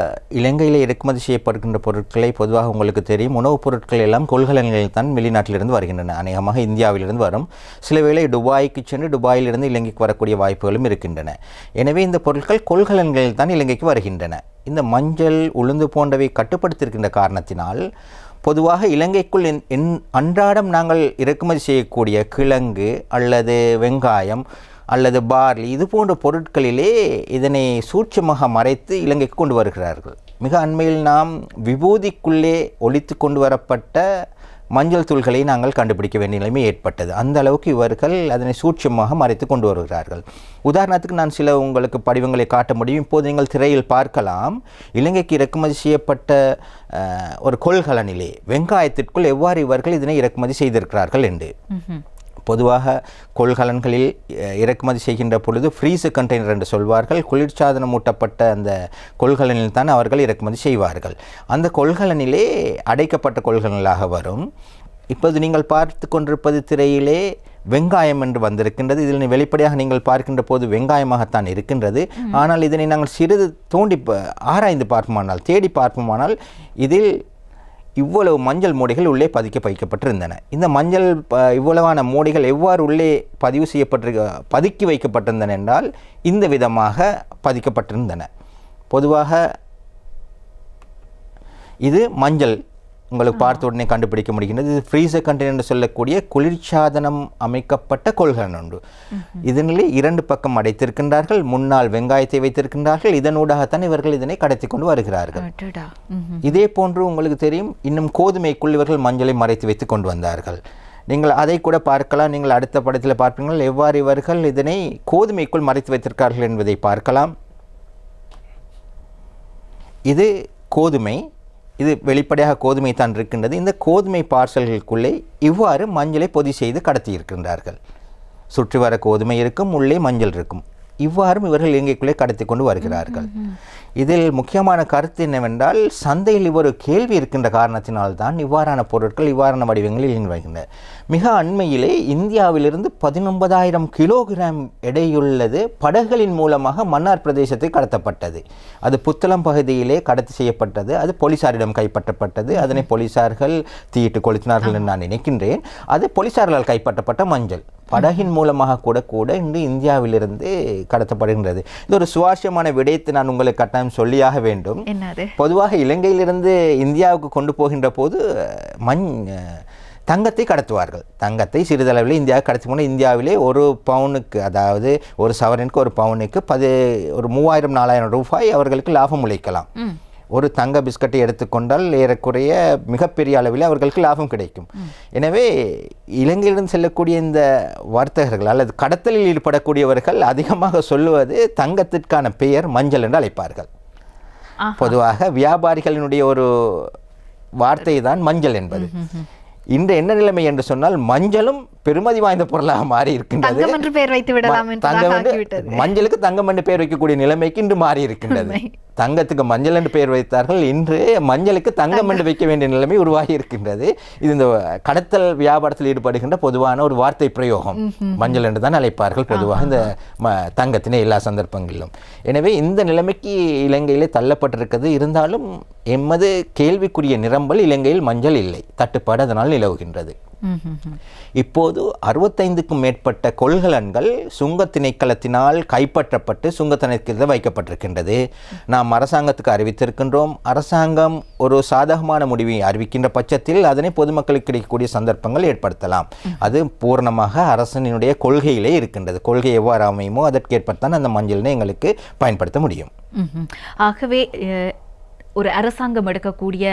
இலங்கையில் இறக்குமதி செய்யப்படுகின்ற பொருட்களை பொதுவாக உங்களுக்கு தெரியும், உணவுப் பொருட்கள் எல்லாம் கொள்கலன்களில் தான் வெளிநாட்டிலிருந்து வருகின்றன. அநேகமாக இந்தியாவிலிருந்து வரும். சில வேளை துபாய்க்கு சென்று துபாயிலிருந்து இலங்கைக்கு வரக்கூடிய வாய்ப்புகளும் இருக்கின்றன. எனவே இந்த பொருட்கள் கொள்கலன்களில் தான் இலங்கைக்கு வருகின்றன. இந்த மஞ்சள், உளுந்து போன்றவை கட்டுப்படுத்தியிருக்கின்ற காரணத்தினால் பொதுவாக இலங்கைக்குள் அன்றாடம் நாங்கள் இறக்குமதி செய்யக்கூடிய கிழங்கு அல்லது வெங்காயம் அல்லது பார்லி இது போன்ற பொருட்களிலே இதனை சூட்சமாக மறைத்து இலங்கைக்கு கொண்டு வருகிறார்கள். மிக அண்மையில் நாம் விபூதிக்குள்ளே ஒழித்து கொண்டு வரப்பட்ட மஞ்சள் தூள்களை நாங்கள் கண்டுபிடிக்க வேண்டிய நிலைமை ஏற்பட்டது. அந்த அளவுக்கு இவர்கள் அதனை சூட்சமாக மறைத்து கொண்டு வருகிறார்கள். உதாரணத்துக்கு நான் சில உங்களுக்கு படிவங்களை காட்ட முடியும். இப்போது நீங்கள் திரையில் பார்க்கலாம், இலங்கைக்கு இறக்குமதி செய்யப்பட்ட ஒரு கொள்கலனிலே வெங்காயத்திற்குள் எவ்வாறு இவர்கள் இதனை இறக்குமதி செய்திருக்கிறார்கள் என்று. பொதுவாக கொள்கலன்களில் இறக்குமதி செய்கின்ற பொழுது ஃப்ரீஸ் கண்டெய்னர் என்று சொல்வார்கள். குளிர்சாதனம் ஊட்டப்பட்ட அந்த கொள்கலனில் தான் அவர்கள் இறக்குமதி செய்வார்கள். அந்த கொள்கலனிலே அடைக்கப்பட்ட கொள்கலன்களாக வரும். இப்போது நீங்கள் பார்த்து கொண்டிருப்பது திரையிலே வெங்காயம் என்று வந்திருக்கின்றது. இதில் வெளிப்படையாக நீங்கள் பார்க்கின்ற போது வெங்காயமாகத்தான் இருக்கின்றது. ஆனால் இதனை நாங்கள் சிறிது தோண்டி ஆராய்ந்து பார்ப்போமானால், தேடி பார்ப்போமானால் இதில் இவ்வளவு மஞ்சள் மூடைகள் உள்ளே வைக்கப்பட்டிருந்தன. இந்த மஞ்சள் இவ்வளவான மூடைகள் எவ்வாறு உள்ளே பதுக்கி வைக்கப்பட்டிருந்தன என்றால் இந்த விதமாக பதிக்கப்பட்டிருந்தன. பொதுவாக இது மஞ்சள் உங்களுக்கு பார்த்த உடனே கண்டுபிடிக்க முடிகின்றது. இது ஃப்ரீசர் கண்டெய்னர் என்று சொல்லக்கூடிய குளிர்சாதனம் அமைக்கப்பட்ட கொள்கலன் உண்டு. இதனிலே இரண்டு பக்கம் அடைத்திருக்கின்றார்கள். முன்னால் வெங்காயத்தை வைத்திருக்கின்றார்கள். இதனூடாகத்தான் இவர்கள் இதனை கடத்தி கொண்டு வருகிறார்கள். இதே போன்று உங்களுக்கு தெரியும், இன்னும் கோதுமைக்குள் இவர்கள் மஞ்சளை மறைத்து வைத்து கொண்டு வந்தார்கள். நீங்கள் அதை கூட பார்க்கலாம். நீங்கள் அடுத்த படத்தில் பார்ப்பீர்கள் எவ்வாறு இவர்கள் இதனை கோதுமைக்குள் மறைத்து வைத்திருக்கிறார்கள் என்பதை பார்க்கலாம். இது கோதுமை, இது வெளிப்படையாக கோதுமை தான் இருக்கின்றது. இந்த கோதுமை பார்சல்களுக்குள்ளே இவ்வாறு மஞ்சளை பொதி செய்து கடத்தி இருக்கின்றார்கள். சுற்றி வர கோதுமை இருக்கும், உள்ளே மஞ்சள் இருக்கும். இவ்வாறும் இவர்கள் இலங்கைக்குள்ளே கடத்தி கொண்டு வருகிறார்கள். இதில் முக்கியமான கருத்து என்னவென்றால், சந்தையில் ஒரு கேள்வி இருக்கின்ற காரணத்தினால்தான் இவ்வாறான பொருட்கள் இவ்வாறான வடிவங்களில் இங்கு வருகின்றன. மிக அண்மையிலே இந்தியாவிலிருந்து 19,000 கிலோகிராம் எடையுள்ளது படகுகளின் மூலமாக மன்னார் பிரதேசத்தை கடத்தப்பட்டது. அது புத்தளம் பகுதியிலே கடத்தி செய்யப்பட்டது. அது போலீசாரிடம் கைப்பற்றப்பட்டது. அதனை போலீசார்கள் தீயிட்டு கொளுத்தினார்கள் என்று நான் நினைக்கின்றேன். அது போலீசார்களால் கைப்பற்றப்பட்ட மஞ்சள் படகின் மூலமாக கூட இன்று இந்தியாவிலிருந்து கடத்தப்படுகின்றது. இது ஒரு சுவாரஸ்யமான விடயத்தை நான் உங்களுக்கு கட்டாயம் சொல்லியாக வேண்டும். பொதுவாக இலங்கையிலிருந்து இந்தியாவுக்கு கொண்டு போகின்ற போது தங்கத்தை கடத்துவார்கள். தங்கத்தை சிறிதளவில் இந்தியாவுக்கு கடத்தி போன இந்தியாவிலே ஒரு பவுனுக்கு, அதாவது ஒரு சவரனுக்கு ஒரு பவுனுக்கு ஒரு 3,000-4,000 ரூபாய் அவர்களுக்கு லாபம் உழைக்கலாம். ஒரு தங்க பிஸ்கட்டை எடுத்துக்கொண்டால் ஏறக்குறைய மிகப்பெரிய அளவில் அவர்களுக்கு லாபம் கிடைக்கும். எனவே இலங்கையிலிருந்து செல்லக்கூடிய இந்த வர்த்தகர்கள் அல்லது கடத்தலில் ஈடுபடக்கூடியவர்கள் அதிகமாக சொல்லுவது தங்கத்திற்கான பெயர் மஞ்சள் என்று அழைப்பார்கள். பொதுவாக வியாபாரிகளினுடைய ஒரு வார்த்தை தான் மஞ்சள் என்பது. இன்று என்ன நிலைமை என்று சொன்னால், மஞ்சளும் பெருமதி வாய்ந்த பொருளாக மாறி இருக்கின்றது. மஞ்சளுக்கு தங்கம் என்று பெயர் வைக்கக்கூடிய நிலைமைக்கு இன்று மாறி இருக்கின்றது. தங்கத்துக்கு மஞ்சள் என்று பெயர் வைத்தார்கள், இன்று மஞ்சளுக்கு தங்கம் என்று வைக்க வேண்டிய நிலைமை உருவாகி இருக்கின்றது. இது இந்த கடத்தல் வியாபாரத்தில் ஈடுபடுகின்ற பொதுவான ஒரு வார்த்தை பிரயோகம். மஞ்சள் என்று தான் அழைப்பார்கள் பொதுவாக இந்த தங்கத்தினை எல்லா சந்தர்ப்பங்களிலும். எனவே இந்த நிலைமைக்கு இலங்கையிலே தள்ளப்பட்டிருக்கிறது. இருந்தாலும் எமது கேள்விக்குரிய நிரம்பல் இலங்கையில் மஞ்சள் இல்லை, தட்டுப்பாடு அதனால் நிலவுகின்றது. இப்போது 65க்கும் மேற்பட்ட கொள்கலன்கள் சுங்க திணைக்களத்தினால் கைப்பற்றப்பட்டு சுங்க திணைக்களத்தில் வைக்கப்பட்டிருக்கின்றது. நாம் அரசாங்கத்துக்கு அறிவித்திருக்கின்றோம். அரசாங்கம் ஒரு சாதகமான முடிவை அறிவிக்கின்ற பட்சத்தில் அதனை பொதுமக்களுக்கு கிடைக்கக்கூடிய சந்தர்ப்பங்கள் ஏற்படுத்தலாம். அது பூர்ணமாக அரசனினுடைய கொள்கையிலே இருக்கின்றது. கொள்கை எவ்வாறு அமையுமோ அதற்கேற்பத்தான் அந்த மஞ்சளினை எங்களுக்கு பயன்படுத்த முடியும். ஆகவே ஒரு அரசாங்கம் எடுக்கக்கூடிய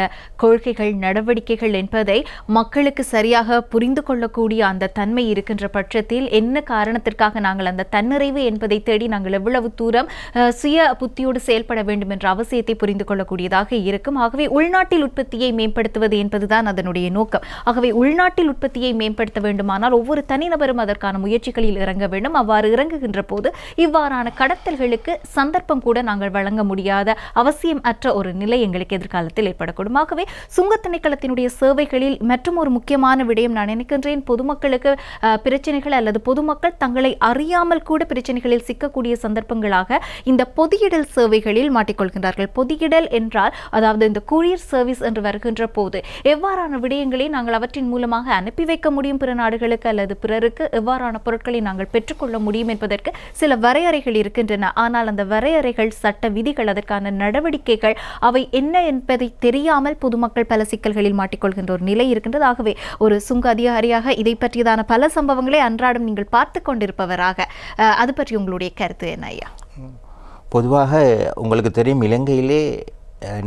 கொள்கைகள் நடவடிக்கைகள் என்பதை மக்களுக்கு சரியாக புரிந்து கொள்ளக்கூடிய அந்த தன்மை இருக்கின்ற பட்சத்தில் என்ன காரணத்திற்காக நாங்கள் அந்த தன்னிறைவு என்பதை தேடி நாங்கள் எவ்வளவு தூரம் சுய புத்தியோடு செயல்பட வேண்டும் என்ற அவசியத்தை புரிந்து கொள்ளக்கூடியதாக இருக்கும். ஆகவே உள்நாட்டில் உற்பத்தியை மேம்படுத்துவது என்பதுதான் அதனுடைய நோக்கம். ஆகவே உள்நாட்டில் உற்பத்தியை மேம்படுத்த வேண்டுமானால் ஒவ்வொரு தனிநபரும் அதற்கான முயற்சிகளில் இறங்க வேண்டும். அவ்வாறு இறங்குகின்ற போது இவ்வாறான கடத்தல்களுக்கு சந்தர்ப்பம் கூட நாங்கள் வழங்க முடியாத அவசியம் அற்ற ஒரு நிலை எங்களுக்கு எதிர்காலத்தில் ஏற்படக்கூடும். ஆகவே சுங்க திணைக்களத்தினுடைய சேவைகளில் மற்றும் ஒரு முக்கியமான விடயம் நான் நினைக்கின்றேன், பொதுமக்களுக்கு பிரச்சனைகள் அல்லது பொதுமக்கள் தங்களை அறியாமல் கூட பிரச்சனைகளில் சிக்கக்கூடிய சந்தர்ப்பங்களாக இந்த பொதியிடல் சேவைகளில் மாட்டிக்கொள்கின்றார்கள். பொதியிடல் என்றால் அதாவது இந்த கூரியர் சர்வீஸ் என்று வருகின்ற போது எவ்வாறான விடயங்களை நாங்கள் அவற்றின் மூலமாக அனுப்பி வைக்க முடியும் பிற நாடுகளுக்கு அல்லது பிறருக்கு எவ்வாறான பொருட்களை நாங்கள் பெற்றுக்கொள்ள முடியும் என்பதற்கு சில வரையறைகள் இருக்கின்றன. ஆனால் அந்த வரையறைகள், சட்ட விதிகள், அதற்கான நடவடிக்கைகள் அவை என்ன என்பதை தெரியாமல் பொதுமக்கள் பல சிக்கல்களில் மாட்டிக்கொள்கின்ற ஒரு நிலை இருக்கின்றது. ஆகவே ஒரு சுங்க அதிகாரியாக இதை பற்றியதான பல சம்பவங்களை அன்றாடம் நீங்கள் பார்த்து கொண்டிருப்பவராக அது பற்றி உங்களுடைய கருத்து என்ன ஐயா? பொதுவாக உங்களுக்கு தெரியும், இலங்கையிலே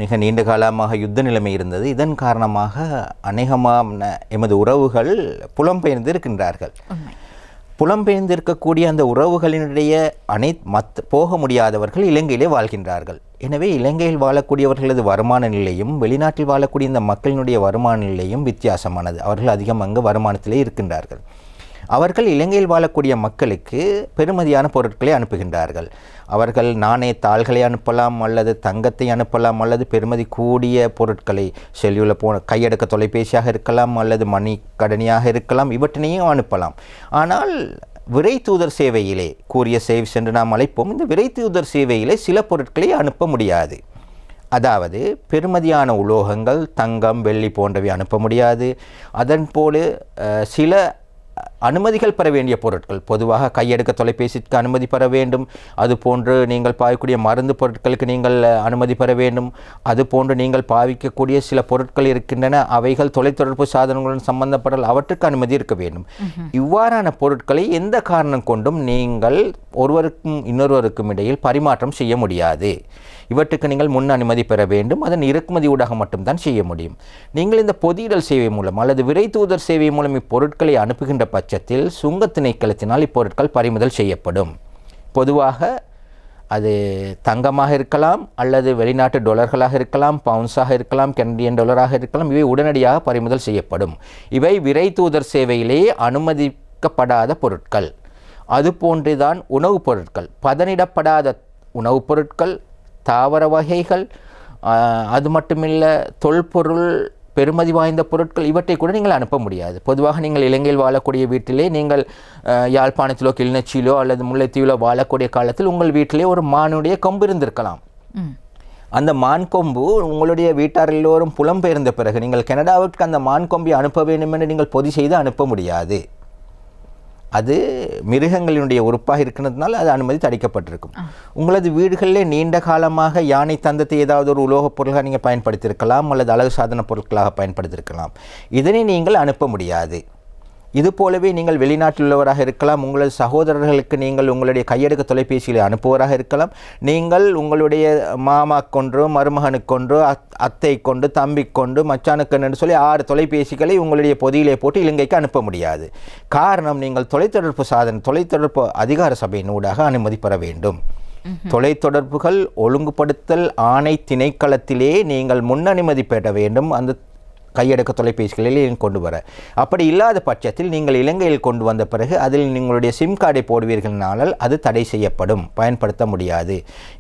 மிக நீண்ட காலமாக யுத்த நிலைமை இருந்தது. இதன் காரணமாக அநேகமான எமது உறவுகள் புலம்பெயர்ந்து இருக்கின்றார்கள். புலம்பெயர்ந்திருக்கக்கூடிய அந்த உறவுகளினுடைய போக முடியாதவர்கள் இலங்கையிலே வாழ்கின்றார்கள். எனவே இலங்கையில் வாழக்கூடியவர்களது வருமான நிலையும் வெளிநாட்டில் வாழக்கூடிய இந்த மக்களினுடைய வருமான நிலையும் வித்தியாசமானது. அவர்கள் அதிகம் அங்கு வருமானத்திலே இருக்கின்றார்கள். அவர்கள் இலங்கையில் வாழக்கூடிய மக்களுக்கு பெறுமதியான பொருட்களை அனுப்புகின்றார்கள். அவர்கள் நாணய தாள்களை அனுப்பலாம், அல்லது தங்கத்தை அனுப்பலாம், அல்லது பெறுமதி கூடிய பொருட்களை செல்லுல கையடக்க தொலைபேசியாக இருக்கலாம், அல்லது மணி கடனியாக இருக்கலாம், இவற்றினையும் அனுப்பலாம். ஆனால் விரை தூதர் சேவையிலே, கூரியர் சர்வீஸ் என்று நாம் அழைப்போம், இந்த விரை தூதர் சேவையிலே சில பொருட்களை அனுப்ப முடியாது. அதாவது பெறுமதியான உலோகங்கள், தங்கம், வெள்ளி போன்றவை அனுப்ப முடியாது. அதன் போல சில அனுமதிகள் பெற வேண்டிய பொருட்கள், பொதுவாக கையெடுக்க தொலைபேசிக்கு அனுமதி பெற வேண்டும். அதுபோன்று நீங்கள் பாவிக்கக்கூடிய மருந்து பொருட்களுக்கு நீங்கள் அனுமதி பெற வேண்டும். அதுபோன்று நீங்கள் பாவிக்கக்கூடிய சில பொருட்கள் இருக்கின்றன, அவைகள் தொலைத்தொடர்பு சாதனங்களுடன் சம்பந்தப்பட்டால் அவற்றுக்கு அனுமதி இருக்க வேண்டும். இவ்வாறான பொருட்களை எந்த காரணம் கொண்டும் நீங்கள் ஒருவருக்கும் இன்னொருவருக்கும் இடையில் பரிமாற்றம் செய்ய முடியாது. இவற்றுக்கு நீங்கள் முன் அனுமதி பெற வேண்டும். அதன் இறக்குமதி ஊடாக மட்டும்தான் செய்ய முடியும். நீங்கள் இந்த பொதியிடல் சேவை மூலம் அல்லது விரை தூதர் சேவை மூலம் இப்பொருட்களை அனுப்புகின்ற பட்சத்தில் சுங்க திணைக்களத்தினால் இப்பொருட்கள் பறிமுதல் செய்யப்படும். பொதுவாக அது தங்கமாக இருக்கலாம், அல்லது வெளிநாட்டு டொலர்களாக இருக்கலாம், பவுன்ஸாக இருக்கலாம், கனடியன் டாலராக இருக்கலாம். இவை உடனடியாக பறிமுதல் செய்யப்படும். இவை விரை தூதர் சேவையிலேயே அனுமதிக்கப்படாத பொருட்கள். அதுபோன்றுதான் உணவுப் பொருட்கள், பதனிடப்படாத உணவுப் பொருட்கள், தாவர வகைகள், அது மட்டுமில்லை தொல்பொருள், பெறுமதி வாய்ந்த பொருட்கள், இவற்றை கூட நீங்கள் அனுப்ப முடியாது. பொதுவாக நீங்கள் இலங்கையில் வாழக்கூடிய வீட்டிலே, நீங்கள் யாழ்ப்பாணத்திலோ கிளிநொச்சியிலோ அல்லது முல்லைத்தீவிலோ வாழக்கூடிய காலத்தில் உங்கள் வீட்டிலே ஒரு மானுடைய கொம்பு இருந்திருக்கலாம். அந்த மான் கொம்பு உங்களுடைய வீட்டார் எல்லோரும் புலம்பெயர்ந்த பிறகு நீங்கள் கனடாவிற்கு அந்த மான் கொம்பை அனுப்ப வேண்டும் என்று நீங்கள் பொதி செய்து அனுப்ப முடியாது. அது மிருகங்களினுடைய உறுப்பாக இருக்கிறதுனால அது அனுமதி தடுக்கப்பட்டிருக்கும். உங்களது வீடுகளிலே நீண்ட காலமாக யானை தந்தத்தை ஏதாவது ஒரு உலோகப் பொருளாக நீங்கள் பயன்படுத்தியிருக்கலாம், அல்லது அழகு சாதன பொருட்களாக பயன்படுத்தியிருக்கலாம். இதனை நீங்கள் அனுப்ப முடியாது. இது போலவே நீங்கள் வெளிநாட்டில் உள்ளவராக இருக்கலாம், உங்களது சகோதரர்களுக்கு நீங்கள் உங்களுடைய கையெடுக்க தொலைபேசிகளை அனுப்புவராக இருக்கலாம். நீங்கள் உங்களுடைய மாமா கொன்றோ, மருமகனுக்கு கொன்றோ, அத்தை கொண்டு, தம்பி கொண்டு, மச்சானுக்கு என்று சொல்லி 6 தொலைபேசிகளை உங்களுடைய பொதியிலே போட்டு இலங்கைக்கு அனுப்ப முடியாது. காரணம், நீங்கள் தொலைத்தொடர்பு அதிகார சபையின் ஊடாக அனுமதி பெற வேண்டும். தொலைத்தொடர்புகள் ஒழுங்குபடுத்தல் ஆணை திணைக்களத்திலே நீங்கள் முன் அனுமதி பெற வேண்டும். அந்த கையடக்க தொலைபேசிகளில் கொண்டு வர, அப்படி இல்லாத பட்சத்தில் நீங்கள் இலங்கையில் கொண்டு வந்த பிறகு அதில் நீங்களுடைய சிம் கார்டை போடுவீர்களானால் அது தடை செய்யப்படும், பயன்படுத்த முடியாது.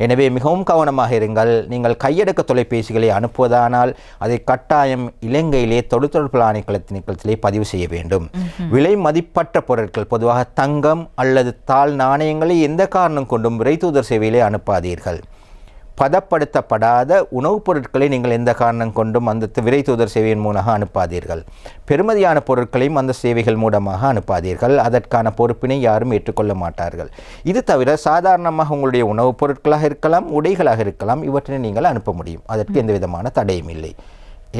எனவே மிகவும் கவனமாக இருங்கள். நீங்கள் கையடக்க தொலைபேசிகளை அனுப்புவதானால் அதை கட்டாயம் இலங்கையிலே தொலைத்தொடர்பு ஆணையத்திலே பதிவு செய்ய வேண்டும். விலை மதிப்பற்ற பொருட்கள், பொதுவாக தங்கம் அல்லது தாள் நாணயங்களை எந்த காரணம் கொண்டும் விரை தூதர் சேவையிலே அனுப்பாதீர்கள். பதப்படுத்தப்படாத உணவுப் பொருட்களை நீங்கள் எந்த காரணம் கொண்டும் அந்த விரை தூதர் சேவையின் மூலமாக அனுப்பாதீர்கள். பெறுமதியான பொருட்களையும் அந்த சேவைகள் மூலமாக அனுப்பாதீர்கள். அதற்கான பொறுப்பினை யாரும் ஏற்றுக்கொள்ள மாட்டார்கள். இது தவிர சாதாரணமாக உங்களுடைய உணவுப் பொருட்களாக இருக்கலாம், உடைகளாக இருக்கலாம், இவற்றை நீங்கள் அனுப்ப முடியும். அதற்கு எந்த விதமான தடையும் இல்லை.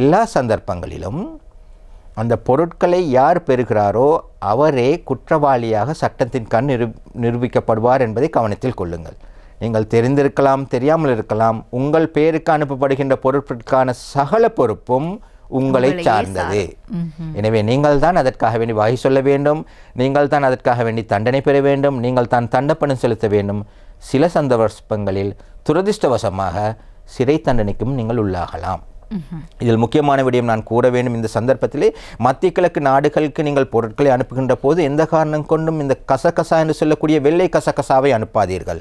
எல்லா சந்தர்ப்பங்களிலும் அந்த பொருட்களை யார் பெறுகிறாரோ அவரே குற்றவாளியாக சட்டத்தின் கண் நிரூபிக்கப்படுவார் என்பதை கவனத்தில் கொள்ளுங்கள். நீங்கள் தெரிந்திருக்கலாம், தெரியாமல் இருக்கலாம், உங்கள் பெயருக்கு அனுப்பப்படுகின்ற பொருட்களுக்கான சகல பொறுப்பும் உங்களை சார்ந்தது. எனவே நீங்கள் தான் அதற்காக வேண்டி வகை சொல்ல வேண்டும், நீங்கள் தான் அதற்காக வேண்டி தண்டனை பெற வேண்டும், நீங்கள் தான் தண்டப்பணம் செலுத்த வேண்டும். சில சந்தர்ப்பங்களில் துரதிர்ஷ்டவசமாக சிறை தண்டனைக்கும் நீங்கள் உள்ளாகலாம். இதில் முக்கியமான விடயம் நான் கூற வேண்டும், இந்த சந்தர்ப்பத்திலே மத்திய கிழக்கு நாடுகளுக்கு நீங்கள் பொருட்களை அனுப்புகின்ற போது எந்த காரணம் கொண்டும் இந்த கசகசா என்று சொல்லக்கூடிய வெள்ளை கசகசாவை அனுப்பாதீர்கள்.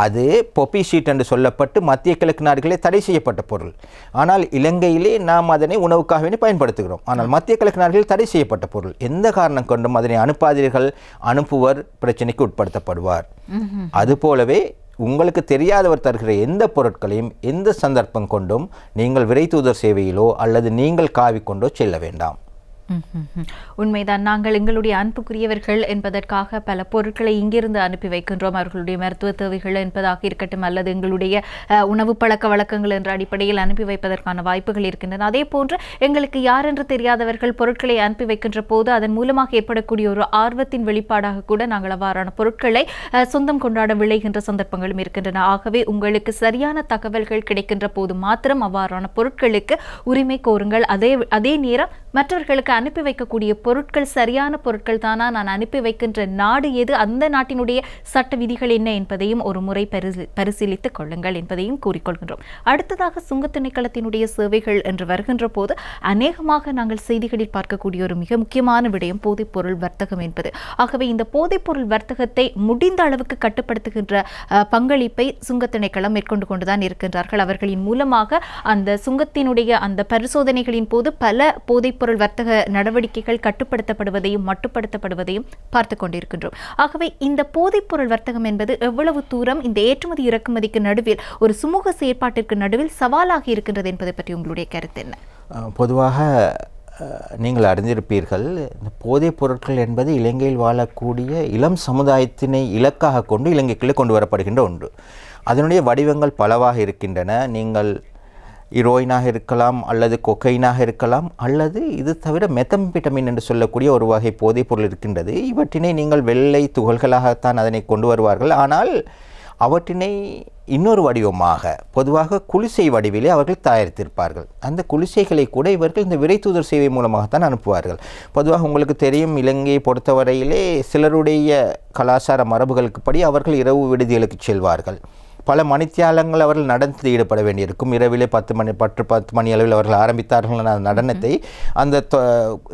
அது பொப்பி ஷீட் என்று சொல்லப்பட்டு மத்திய கிழக்கு நாடுகளே தடை செய்யப்பட்ட பொருள். ஆனால் இலங்கையிலே நாம் அதனை உணவுக்காக வேண்டி பயன்படுத்துகிறோம். ஆனால் மத்திய கிழக்கு நாடுகளில் தடை செய்யப்பட்ட பொருள். எந்த காரணம் கொண்டும் அதனை அனுப்பாதீர்கள், அனுப்புவர் பிரச்சனைக்கு உட்படுத்தப்படுவார். அதுபோலவே உங்களுக்கு தெரியாதவர் தருகிற எந்த பொருட்களையும் எந்த சந்தர்ப்பம் கொண்டும் நீங்கள் விரை தூதர் சேவையிலோ அல்லது நீங்கள் காவிக்கொண்டோ செல்ல வேண்டாம். உண்மைதான். நாங்கள் எங்களுடைய அன்புக்குரியவர்கள் என்பதற்காக பல பொருட்களை இங்கிருந்து அனுப்பி வைக்கின்றோம். அவர்களுடைய மருத்துவ தேவைகள் என்பதாக இருக்கட்டும், அல்லது எங்களுடைய உணவு பழக்க வழக்கங்கள் என்ற அடிப்படையில் அனுப்பி வைப்பதற்கான வாய்ப்புகள் இருக்கின்றன. அதே போன்று எங்களுக்கு யார் என்று தெரியாதவர்கள் பொருட்களை அனுப்பி வைக்கின்ற போது அதன் மூலமாக ஏற்படக்கூடிய ஒரு ஆர்வத்தின் வெளிப்பாடாக கூட நாங்கள் அவ்வாறான பொருட்களை சொந்தம் கொண்டாட விளைகின்ற சந்தர்ப்பங்களும் இருக்கின்றன. ஆகவே உங்களுக்கு சரியான தகவல்கள் கிடைக்கின்ற போது மாத்திரம் அவ்வாறான பொருட்களுக்கு உரிமை கோருங்கள். அதே நேரம் மற்றவர்களுக்கு அனுப்பி வைக்கக்கூடிய பொருட்கள் சரியான பொருட்கள் தானா, நான் அனுப்பி வைக்கின்ற நாடு எது, அந்த நாட்டினுடைய சட்ட விதிகள் என்ன என்பதையும் ஒரு முறை பரிசீலித்துக் கொள்ளுங்கள் என்பதையும் கூறிக்கொள்கின்றோம். அடுத்ததாக சுங்கத் திணைக்களத்தினுடைய சேவைகள் என்று வருகின்ற போது அநேகமாக நாங்கள் செய்திகளில் பார்க்கக்கூடிய ஒரு மிக முக்கியமான விடயம் போதைப்பொருள் வர்த்தகம் என்பது. ஆகவே இந்த போதைப்பொருள் வர்த்தகத்தை முடிந்த அளவுக்கு கட்டுப்படுத்துகின்ற பங்களிப்பை சுங்கத் திணைக்களம் மேற்கொண்டு கொண்டுதான் இருக்கின்றார்கள். அவர்களின் மூலமாக அந்த சுங்கத்தினுடைய அந்த பரிசோதனைகளின் போது பல போதைப்பொருள் வர்த்தக நடவடிக்கைகள் கட்டுப்படுத்தப்படுவதையும் மட்டுப்படுத்தப்படுவதையும் பார்த்து கொண்டிருக்கின்றோம். ஆகவே இந்த போதைப்பொருள் வர்த்தகம் என்பது எவ்வளவு தூரம் இந்த ஏற்றுமதி இறக்குமதிக்கு நடுவில் ஒரு சுமூக செயற்பாட்டிற்கு நடுவில் சவாலாக இருக்கின்றது என்பதை பற்றி உங்களுடைய கருத்து என்ன? பொதுவாக நீங்கள் அறிந்திருப்பீர்கள், இந்த போதைப் பொருட்கள் என்பது இலங்கையில் வாழக்கூடிய இளம் சமுதாயத்தினை இலக்காக கொண்டு இலங்கைக்குள்ளே கொண்டு வரப்படுகின்ற ஒன்று. அதனுடைய வடிவங்கள் பலவாக இருக்கின்றன. நீங்கள் ஹீரோயினாக இருக்கலாம், அல்லது கொக்கைனாக இருக்கலாம், அல்லது இது தவிர மெத்தம்பிட்டமின் என்று சொல்லக்கூடிய ஒரு வகை போதைப் பொருள் இருக்கின்றது. இவற்றினை நீங்கள் வெள்ளை துகள்களாகத்தான் அதனை கொண்டு வருவார்கள். ஆனால் அவற்றினை இன்னொரு வடிவமாக பொதுவாக குளிசை வடிவிலே அவர்கள் தயாரித்திருப்பார்கள். அந்த குளிசைகளை கூட இவர்கள் இந்த விரை தூதர் சேவை மூலமாகத்தான் அனுப்புவார்கள். பொதுவாக உங்களுக்கு தெரியும், இலங்கையை பொறுத்தவரையிலே சிலருடைய கலாச்சார மரபுகளுக்கு படி அவர்கள் இரவு விடுதிகளுக்கு செல்வார்கள். பல மணித்தியாலங்கள் அவர்கள் நடனத்தில் ஈடுபட வேண்டியிருக்கும். இரவிலே 10 மணி அளவில் அவர்கள் ஆரம்பித்தார்கள் அந்த நடனத்தை. அந்த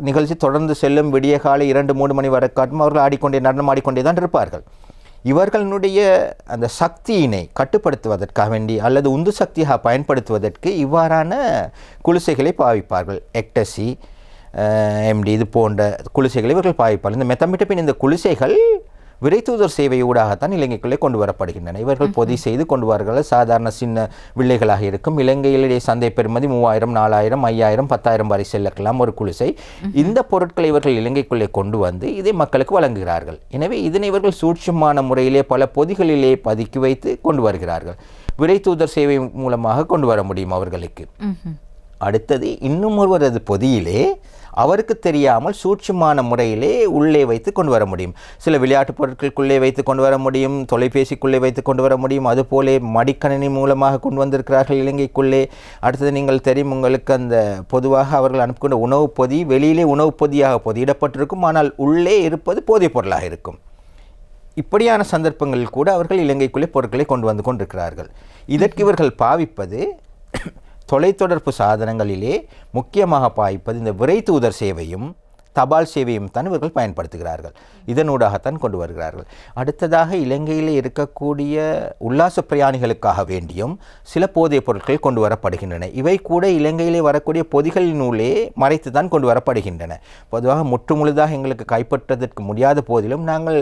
நிகழ்ச்சி தொடர்ந்து செல்லும் விடிய காலை 2-3 மணி வரை காட்டும் அவர்கள் நடனம் ஆடிக்கொண்டே தான் இருப்பார்கள். இவர்களுடைய அந்த சக்தியினை கட்டுப்படுத்துவதற்காக வேண்டி அல்லது உந்து சக்தியாக பயன்படுத்துவதற்கு இவ்வாறான குளிசைகளை பாவிப்பார்கள். எக்டசி, எம்டி இது போன்ற குளிசைகளை இவர்கள் பாவிப்பார்கள். இந்த மெத்தமிட்டபின் இந்த குளிசைகள் விரை தூதர் சேவை ஊடாகத்தான் இலங்கைக்குள்ளே கொண்டு வரப்படுகின்றன. இவர்கள் பொதி செய்து கொண்டு வருகிறார்கள். சாதாரண சின்ன வில்லைகளாக இருக்கும். இலங்கையிலேயே சந்தை பெறுமதி 3000, 4000, 5000, 10,000 வரை செல்லக்கலாம் ஒரு குளிசை. இந்த பொருட்களை இவர்கள் இலங்கைக்குள்ளே கொண்டு வந்து இதை மக்களுக்கு வழங்குகிறார்கள். எனவே இதனை இவர்கள் சூட்சமான முறையிலே பல பொதிகளிலே பதுக்கி வைத்து கொண்டு வருகிறார்கள். விரை தூதர் சேவை மூலமாக கொண்டு வர முடியும் அவர்களுக்கு. அடுத்தது இன்னும் ஒருவரது பொதியிலே அவருக்கு தெரியாமல் சூட்சமான முறையிலே உள்ளே வைத்து கொண்டு வர முடியும். சில விளையாட்டுப் பொருட்களுக்குள்ளே வைத்து கொண்டு வர முடியும், தொலைபேசிக்குள்ளே வைத்து கொண்டு வர முடியும். அதுபோலே மடிக்கணினி மூலமாக கொண்டு வந்திருக்கிறார்கள் இலங்கைக்குள்ளே. அடுத்தது நீங்கள் தெரியும், உங்களுக்கு அந்த பொதுவாக அவர்கள் அனுப்பிக்கொண்ட உணவுப் பொதி வெளியிலே உணவுப் பொதியாக பொதியிடப்பட்டிருக்கும், ஆனால் உள்ளே இருப்பது போதைப் பொருளாக இருக்கும். இப்படியான சந்தர்ப்பங்களில் கூட அவர்கள் இலங்கைக்குள்ளே பொருட்களை கொண்டு வந்து கொண்டிருக்கிறார்கள். இதற்கு இவர்கள் பாவிப்பது தொலைத்தொடர்பு சாதனங்களிலே முக்கியமாக பாய்ப்பது இந்த விரை தூதர் சேவையும் தபால் சேவையும் தான் இவர்கள் பயன்படுத்துகிறார்கள். இதனூடாகத்தான் கொண்டு வருகிறார்கள். அடுத்ததாக இலங்கையில் இருக்கக்கூடிய உல்லாச பிரயாணிகளுக்காக வேண்டியும் சில போதைப் பொருட்கள் கொண்டு வரப்படுகின்றன. இவை கூட இலங்கையிலே வரக்கூடிய பொதிகளினூலே மறைத்து தான் கொண்டு வரப்படுகின்றன. பொதுவாக முற்றுமுழுதாக எங்களுக்கு கைப்பற்றதற்கு முடியாத போதிலும் நாங்கள்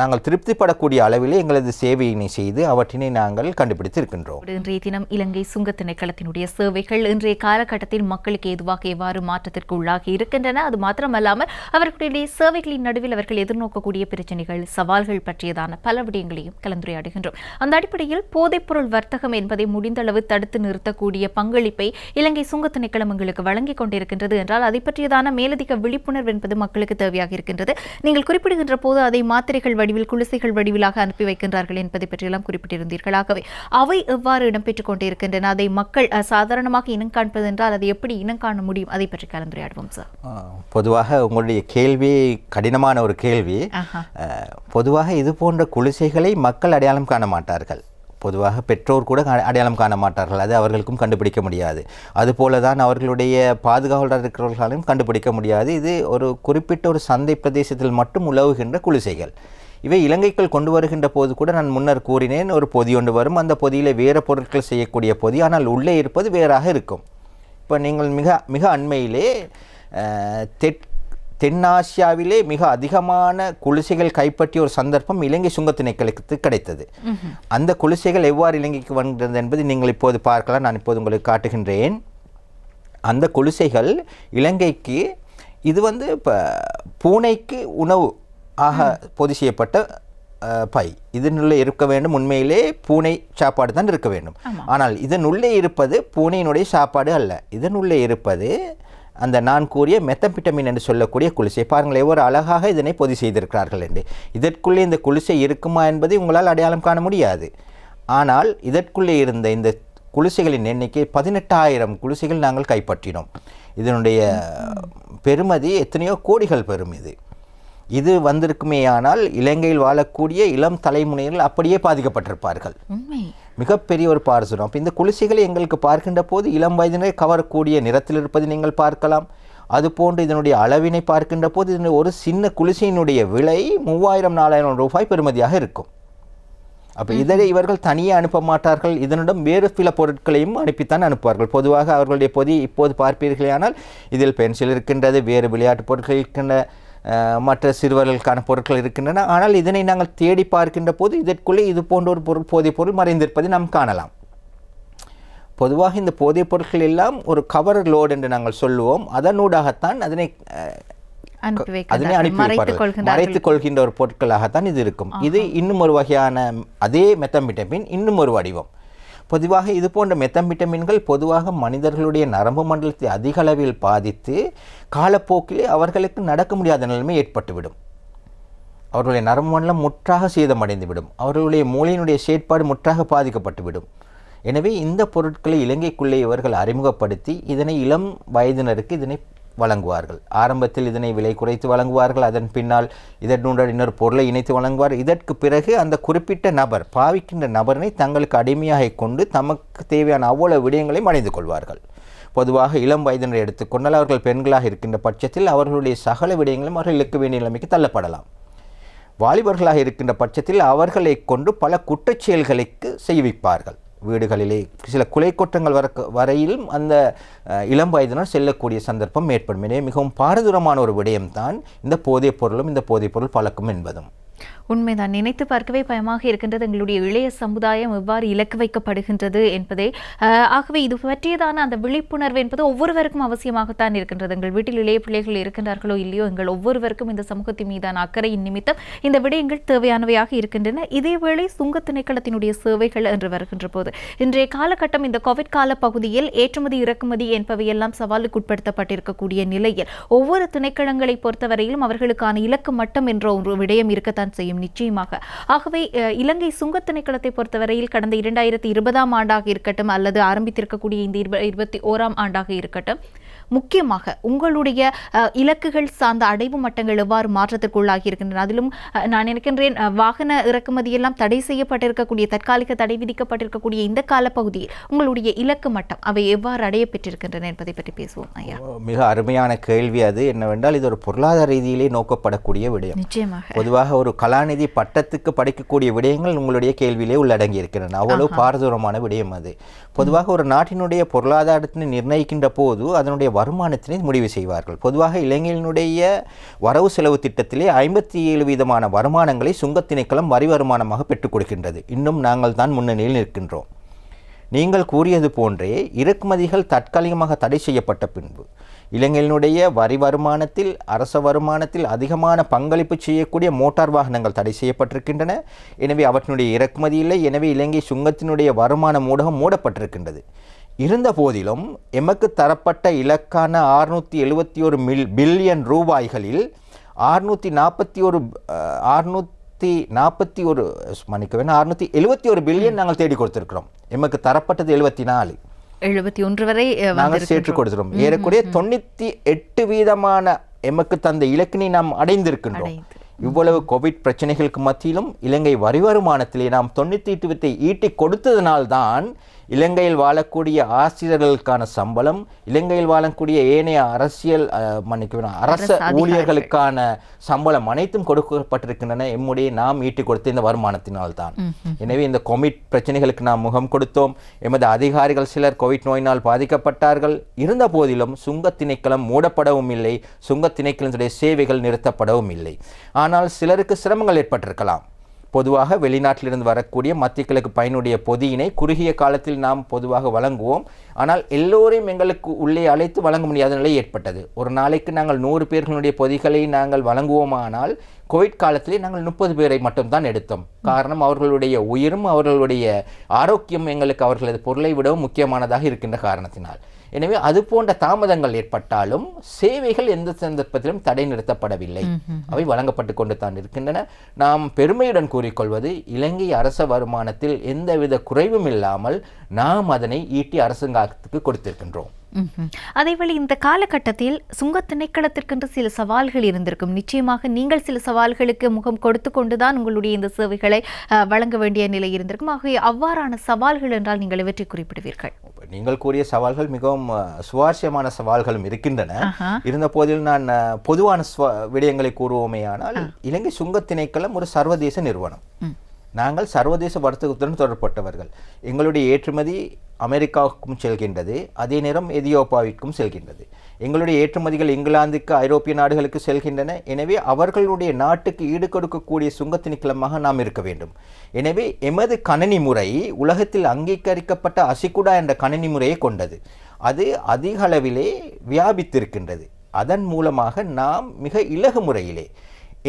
நாங்கள் திருப்திப்படக்கூடிய அளவிலே எங்களது சேவையினை செய்து அவற்றினை நாங்கள் கண்டுபிடித்து இருக்கின்றோம். இன்றைய தினம் இலங்கை சுங்கத் திணைக்களத்தினுடைய சேவைகள் இன்றைய காலகட்டத்தில் மக்களுக்கு எதுவாக எவ்வாறு மாற்றத்தை அவதானத்திற்கு உள்ளாகி இருக்கின்றன. அது மாத்திரமல்லாமல் அவர்களுடைய சேவைகளின் நடுவில் அவர்கள் எதிர்நோக்கக்கூடிய பிரச்சனைகள், சவால்கள் பற்றியதான பல விடயங்களையும் கலந்துரையாடுகின்றோம். அந்த அடிப்படையில் போதைப்பொருள் வர்த்தகம் என்பதை முடிந்தளவு தடுத்து நிறுத்தக்கூடிய பங்களிப்பை இலங்கை சுங்க திணைக்களம் எங்களுக்கு வழங்கிக் கொண்டிருக்கின்றது என்றால் அதை பற்றியதான மேலதிக விழிப்புணர்வு என்பது மக்களுக்கு தேவையாக இருக்கின்றது. நீங்கள் குறிப்பிடுகின்ற போது அதை மாத்திரைகள் வடிவில், குளிசைகள் வடிவிலாக அனுப்பி வைக்கின்றார்கள் என்பதை பற்றியெல்லாம் குறிப்பிட்டிருந்தீர்கள். ஆகவே அவை எவ்வாறு இடம்பெற்றுக் கொண்டிருக்கின்றன, அதை மக்கள் சாதாரணமாக இனம் காண்பது என்றால் அதை எப்படி இனம் காண முடியும், அதை பற்றி கலந்துரையாடுவோம் சார். பொதுவாக உங்களுடைய கேள்வி கடினமான ஒரு கேள்வி. பொதுவாக இது போன்ற குளிசைகளை மக்கள் அடையாளம் காண மாட்டார்கள். பொதுவாக பெற்றோர் கூட அடையாளம் காண மாட்டார்கள். அது அவர்களுக்கும் கண்டுபிடிக்க முடியாது. அதுபோல தான் அவர்களுடைய பாதுகாவலர் இருக்கிறவர்களாலும் கண்டுபிடிக்க முடியாது. இது ஒரு குறிப்பிட்ட ஒரு சந்தை பிரதேசத்தில் மட்டும் உலவுகின்ற குளிசைகள். இவை இலங்கைக்குள் கொண்டு வருகின்ற போது கூட நான் முன்னர் கூறினேன், ஒரு பொதி ஒன்று வரும், அந்த பொதியில் வேறு பொருட்கள் செய்யக்கூடிய பொதி, ஆனால் உள்ளே இருப்பது வேறாக இருக்கும். இப்போ நீங்கள் மிக அண்மையிலே தென்னாசியாவிலே மிக அதிகமான குளிசைகள் கைப்பற்றிய ஒரு சந்தர்ப்பம் இலங்கை சுங்க திணைக்களத்துக்கு கிடைத்தது. அந்த குளிசைகள் எவ்வாறு இலங்கைக்கு வந்தது என்பது நீங்கள் இப்போது பார்க்கலாம். நான் இப்போது உங்களுக்கு காட்டுகின்றேன். அந்த குளிசைகள் இலங்கைக்கு இது இப்போ பூனைக்கு உணவு ஆக பொதி செய்யப்பட்ட பை, இதனுள்ளே இருக்க வேண்டும். உண்மையிலே பூனை சாப்பாடு தான் இருக்க வேண்டும். ஆனால் இதனுள்ளே இருப்பது பூனையினுடைய சாப்பாடு அல்ல. இதனுள்ளே இருப்பது அந்த நான் கூறிய மெத்தம்பிட்டமின் என்று சொல்லக்கூடிய குளிசை. பாருங்கள் எவ்வளவு அழகாக இதனை பொதி செய்திருக்கிறார்கள் என்று. இதற்குள்ளே இந்த குளிசை இருக்குமா என்பதை உங்களால் அடையாளம் காண முடியாது. ஆனால் இதற்குள்ளே இருந்த இந்த குளிசைகளின் எண்ணிக்கை 18,000 குளிசைகள் நாங்கள் கைப்பற்றினோம். இதனுடைய பெருமதி எத்தனையோ கோடிகள் பெறும். இது வந்திருக்குமே ஆனால் இலங்கையில் வாழக்கூடிய இளம் தலைமுறையினர் அப்படியே பாதிக்கப்பட்டிருப்பார்கள். மிகப்பெரிய ஒரு பாரசூரம். அப்போ இந்த குளிசைகளை எங்களுக்கு பார்க்கின்ற போது இளம் வயதினரை கவரக்கூடிய நிறத்தில் இருப்பதை நீங்கள் பார்க்கலாம். அதுபோன்று இதனுடைய அளவினை பார்க்கின்ற போது இதனுடைய ஒரு சின்ன குளிசையினுடைய விலை 3,000-4,000 ரூபாய் பெறுமதியாக இருக்கும். அப்போ இதனை இவர்கள் தனியே அனுப்ப மாட்டார்கள். இதனுடன் வேறு சில பொருட்களையும் அனுப்பித்தான் அனுப்புவார்கள். பொதுவாக அவர்களுடைய பொதி இப்போது பார்ப்பீர்களே ஆனால் இதில் பென்சில் இருக்கின்றது, வேறு விளையாட்டு பொருட்கள் இருக்கின்ற, மற்ற சிறுவர்களுக்கான பொருட்கள் இருக்கின்றன. ஆனால் இதனை நாங்கள் தேடி பார்க்கின்ற போது இதற்குள்ளே இது போன்ற ஒரு போதைப் பொருள் மறைந்திருப்பதை நாம் காணலாம். பொதுவாக இந்த போதைப் பொருட்கள் எல்லாம் ஒரு கவர் லோடு என்று நாங்கள் சொல்லுவோம். அதனூடாகத்தான் அதனை மறைத்துக் கொள்கின்ற ஒரு பொருட்களாகத்தான் இது இருக்கும். இது இன்னும் ஒரு வகையான அதே மெத்தம்பிட்டமின் இன்னும் ஒரு வடிவம். பொதுவாக இது போன்ற மெத்தம்பிட்டமின்கள் பொதுவாக மனிதர்களுடைய நரம்பு மண்டலத்தை அதிக அளவில் பாதித்து காலப்போக்கிலே அவர்களுக்கு நடக்க முடியாத நிலைமை ஏற்பட்டுவிடும். அவர்களுடைய நரம்பு மண்டலம் முற்றாக சேதமடைந்துவிடும். அவர்களுடைய மூளையினுடைய செயற்பாடு முற்றாக பாதிக்கப்பட்டுவிடும். எனவே இந்த பொருட்களை இலங்கைக்குள்ளே இவர்கள் அறிமுகப்படுத்தி இதனை இளம் வயதினருக்கு இதனை வழங்குவார்கள். ஆரம்பத்தில் இதனை விலை குறைத்து வழங்குவார்கள். அதன் பின்னால் இதனுடன் இன்னொரு பொருளை இணைத்து வழங்குவார். இதற்கு பிறகு அந்த குறிப்பிட்ட நபர் பாவிக்கின்ற நபரினை தங்களுக்கு அடிமையாக கொண்டு தமக்கு தேவையான அவ்வளவு விடயங்களையும் அடைந்து கொள்வார்கள். பொதுவாக இளம் வயதினரை எடுத்துக்கொண்டால் அவர்கள் பெண்களாக இருக்கின்ற பட்சத்தில் அவர்களுடைய சகல விடயங்களும் அவர்கள் இழுக்க வேண்டிய நிலைமைக்கு தள்ளப்படலாம். வாலிபர்களாக இருக்கின்ற பட்சத்தில் அவர்களை கொண்டு பல குற்றச்செயல்களுக்கு செய்விப்பார்கள். வீடுகளிலே சில கொலை குற்றங்கள் வரையிலும் அந்த இளம் வயதினர் செல்லக்கூடிய சந்தர்ப்பம் ஏற்படும். எனவே மிகவும் பாரதூரமான ஒரு விடயம்தான் இந்த போதைப் பொருளும் இந்த போதைப் பொருள் பழக்கம் என்பதும். உண்மைதான். நினைத்து பார்க்கவே பயமாக இருக்கின்றது எங்களுடைய இளைய சமுதாயம் எவ்வாறு இலக்கு வைக்கப்படுகின்றது என்பதை. ஆகவே இது பற்றியதான அந்த விழிப்புணர்வு என்பது ஒவ்வொருவருக்கும் அவசியமாகத்தான் இருக்கின்றது. எங்கள் வீட்டில் இளைய பிள்ளைகள் இருக்கின்றார்களோ இல்லையோ, எங்கள் ஒவ்வொருவருக்கும் இந்த சமூகத்தின் மீதான அக்கறையின் நிமித்தம் இந்த விடயங்கள் தேவையானவையாக இருக்கின்றன. இதேவேளை சுங்க திணைக்களத்தினுடைய சேவைகள் என்று வருகின்ற போது இன்றைய காலகட்டம் இந்த கோவிட் கால பகுதியில் ஏற்றுமதி இறக்குமதி என்பவையெல்லாம் சவாலுக்கு உட்படுத்தப்பட்டிருக்கக்கூடிய நிலையில் ஒவ்வொரு திணைக்களங்களை பொறுத்தவரையிலும் அவர்களுக்கான இலக்கு மட்டம் என்ற ஒரு விடயம் இருக்கத்தான் செய்யும் நிச்சயமாக. ஆகவே இலங்கை சுங்க திணைக்களத்தை பொறுத்தவரையில் கடந்த 2020 ஆண்டாக இருக்கட்டும் அல்லது ஆரம்பித்திருக்கக்கூடிய இந்த 2021 ஆண்டாக இருக்கட்டும், முக்கியமாக உங்களுடைய இலக்குகள் சார்ந்த அடைவு மட்டங்கள் எவ்வாறு மாற்றத்திற்குள்ளாகி இருக்கின்றன? அதிலும் நான் நினைக்கின்றேன் வாகன இறக்குமதியெல்லாம் தடை செய்யப்பட்டிருக்கக்கூடிய, தற்காலிக தடை விதிக்கப்பட்டிருக்கக்கூடிய இந்த காலப்பகுதியில் உங்களுடைய இலக்கு மட்டம் அவை எவ்வாறு அடைய பெற்றிருக்கின்றன என்பதை பற்றி பேசுவோம். ஐயா, மிக அருமையான கேள்வி. அது என்னவென்றால் இது ஒரு பொருளாதார ரீதியிலே நோக்கப்படக்கூடிய விடயம். நிச்சயமாக பொதுவாக ஒரு கலாநிதி பட்டத்துக்கு படிக்கக்கூடிய விடயங்கள் உங்களுடைய கேள்வியிலே உள்ளடங்கி இருக்கின்றன. அவ்வளவு பாரதூரமான விடயம் அது. பொதுவாக ஒரு நாட்டினுடைய பொருளாதாரத்தினை நிர்ணயிக்கின்ற போது அதனுடைய வருமானத்தினை முடிவு செய்வார்கள். பொதுவாக இலங்கையினுடைய வரவு செலவு திட்டத்திலே 57% வருமானங்களை சுங்கத் திணைக்களம் வரி வருமானமாக பெற்றுக் கொடுக்கின்றது. இன்னும் நாங்கள் தான் முன்னணியில் நிற்கின்றோம். நீங்கள் கூறியது போன்றே இறக்குமதிகள் தற்காலிகமாக தடை செய்யப்பட்ட பின்பு இலங்கையினுடைய வரி வருமானத்தில் அரச வருமானத்தில் அதிகமான பங்களிப்பு செய்யக்கூடிய மோட்டார் வாகனங்கள் தடை செய்யப்பட்டிருக்கின்றன. எனவே அவற்றினுடைய இறக்குமதி இல்லை. எனவே இலங்கை சுங்கத்தினுடைய வருமான ஊடகம் மூடப்பட்டிருக்கின்றது. இருந்த போதிலும் எமக்கு தரப்பட்ட இலக்கான 671 பில்லியன் ரூபாய்களில் 671 பில்லியன் நாங்கள் தேடி கொடுத்திருக்கிறோம். எமக்கு தரப்பட்டது 71 வரை நாங்கள் சேர்த்து கொடுத்துறோம். ஏறக்குறைய 98% எமக்கு தந்த இலக்கினை நாம் அடைந்திருக்கின்றோம். இவ்வளவு கோவிட் பிரச்சனைகளுக்கு மத்தியிலும் இலங்கை வரி வருமானத்திலே நாம் 98 ஈட்டி கொடுத்ததனால்தான் இலங்கையில் வாழக்கூடிய ஆசிரியர்களுக்கான சம்பளம், இலங்கையில் வாழக்கூடிய ஏனைய அரச ஊழியர்களுக்கான சம்பளம் அனைத்தும் கொடுக்கப்பட்டிருக்கின்றன எம்முடைய நாம் ஈட்டி கொடுத்த இந்த வருமானத்தினால்தான். எனவே இந்த கோவிட் பிரச்சனைகளுக்கு நாம் முகம் கொடுத்தோம். எமது அதிகாரிகள் சிலர் கோவிட் நோயினால் பாதிக்கப்பட்டார்கள். இருந்த போதிலும் சுங்க திணைக்களம் மூடப்படவும் இல்லை, சுங்க திணைக்களத்தினுடைய சேவைகள் நிறுத்தப்படவும் இல்லை. ஆனால் சிலருக்கு சிரமங்கள் ஏற்பட்டிருக்கலாம். பொதுவாக வெளிநாட்டிலிருந்து வரக்கூடிய மத்திய கிழக்கு பயனுடைய பொதியினை குறுகிய காலத்தில் நாம் பொதுவாக வழங்குவோம். ஆனால் எல்லோரையும் எங்களுக்கு உள்ளே அழைத்து வழங்க முடியாத நிலை ஏற்பட்டது. ஒரு நாளைக்கு நாங்கள் 100 பேர்களுடைய பொதிகளை நாங்கள் வழங்குவோமானால் கோவிட் காலத்திலே நாங்கள் 30 பேரை மட்டும்தான் எடுத்தோம். காரணம் அவர்களுடைய உயிரும் அவர்களுடைய ஆரோக்கியம் எங்களுக்கு அவர்களது பொருளை விடவும் முக்கியமானதாக இருக்கின்ற காரணத்தினால். எனவே அது போன்ற தாமதங்கள் ஏற்பட்டாலும் சேவைகள் எந்த சந்தர்ப்பத்திலும் தடை நிறுத்தப்படவில்லை, அவை வழங்கப்பட்டு கொண்டு தான் இருக்கின்றன. நாம் பெருமையுடன் கூறிக்கொள்வது இலங்கை அரச வருமானத்தில் எந்தவித குறைவும் இல்லாமல் நாம் அதனை ஈட்டி அரசாங்கத்துக்கு கொடுத்திருக்கின்றோம். அதேவேளை இந்த காலகட்டத்தில் சுங்க திணைக்களத்திற்கென்று சில சவால்கள் இருந்திருக்கும். நிச்சயமாக நீங்கள் சில சவால்களுக்கு முகம் கொடுத்து கொண்டுதான் உங்களுடைய இந்த சேவைகளை வழங்க வேண்டிய நிலை இருந்திருக்கும். ஆகவே அவ்வாறான சவால்கள் என்றால் நீங்கள் இவற்றை குறிப்பிடுவீர்கள்? நீங்கள் கூறிய சவால்கள் மிகவும் சுவாரஸ்யமான சவால்களும் இருக்கின்றன. இருந்த போதில் நான் பொதுவான விடயங்களை கூறுவோமேயானால், இலங்கை சுங்க திணைக்களம் ஒரு சர்வதேச நிறுவனம். நாங்கள் சர்வதேச வர்த்தகத்துடன் தொடர்பட்டவர்கள். எங்களுடைய ஏற்றுமதி அமெரிக்காவுக்கும் செல்கின்றது, அதே நேரம் எதியோப்பாவிற்கும் செல்கின்றது. எங்களுடைய ஏற்றுமதிகள் இங்கிலாந்துக்கு, ஐரோப்பிய நாடுகளுக்கு செல்கின்றன. எனவே அவர்களுடைய நாட்டுக்கு ஈடு கொடுக்கக்கூடிய சுங்க திணைக்களமாக நாம் இருக்க வேண்டும். எனவே எமது கணனி முறை உலகத்தில் அங்கீகரிக்கப்பட்ட அசிகுடா என்ற கணனி முறையை கொண்டது. அது அதிக அளவிலே வியாபித்திருக்கின்றது. அதன் மூலமாக நாம் மிக இலகு முறையிலே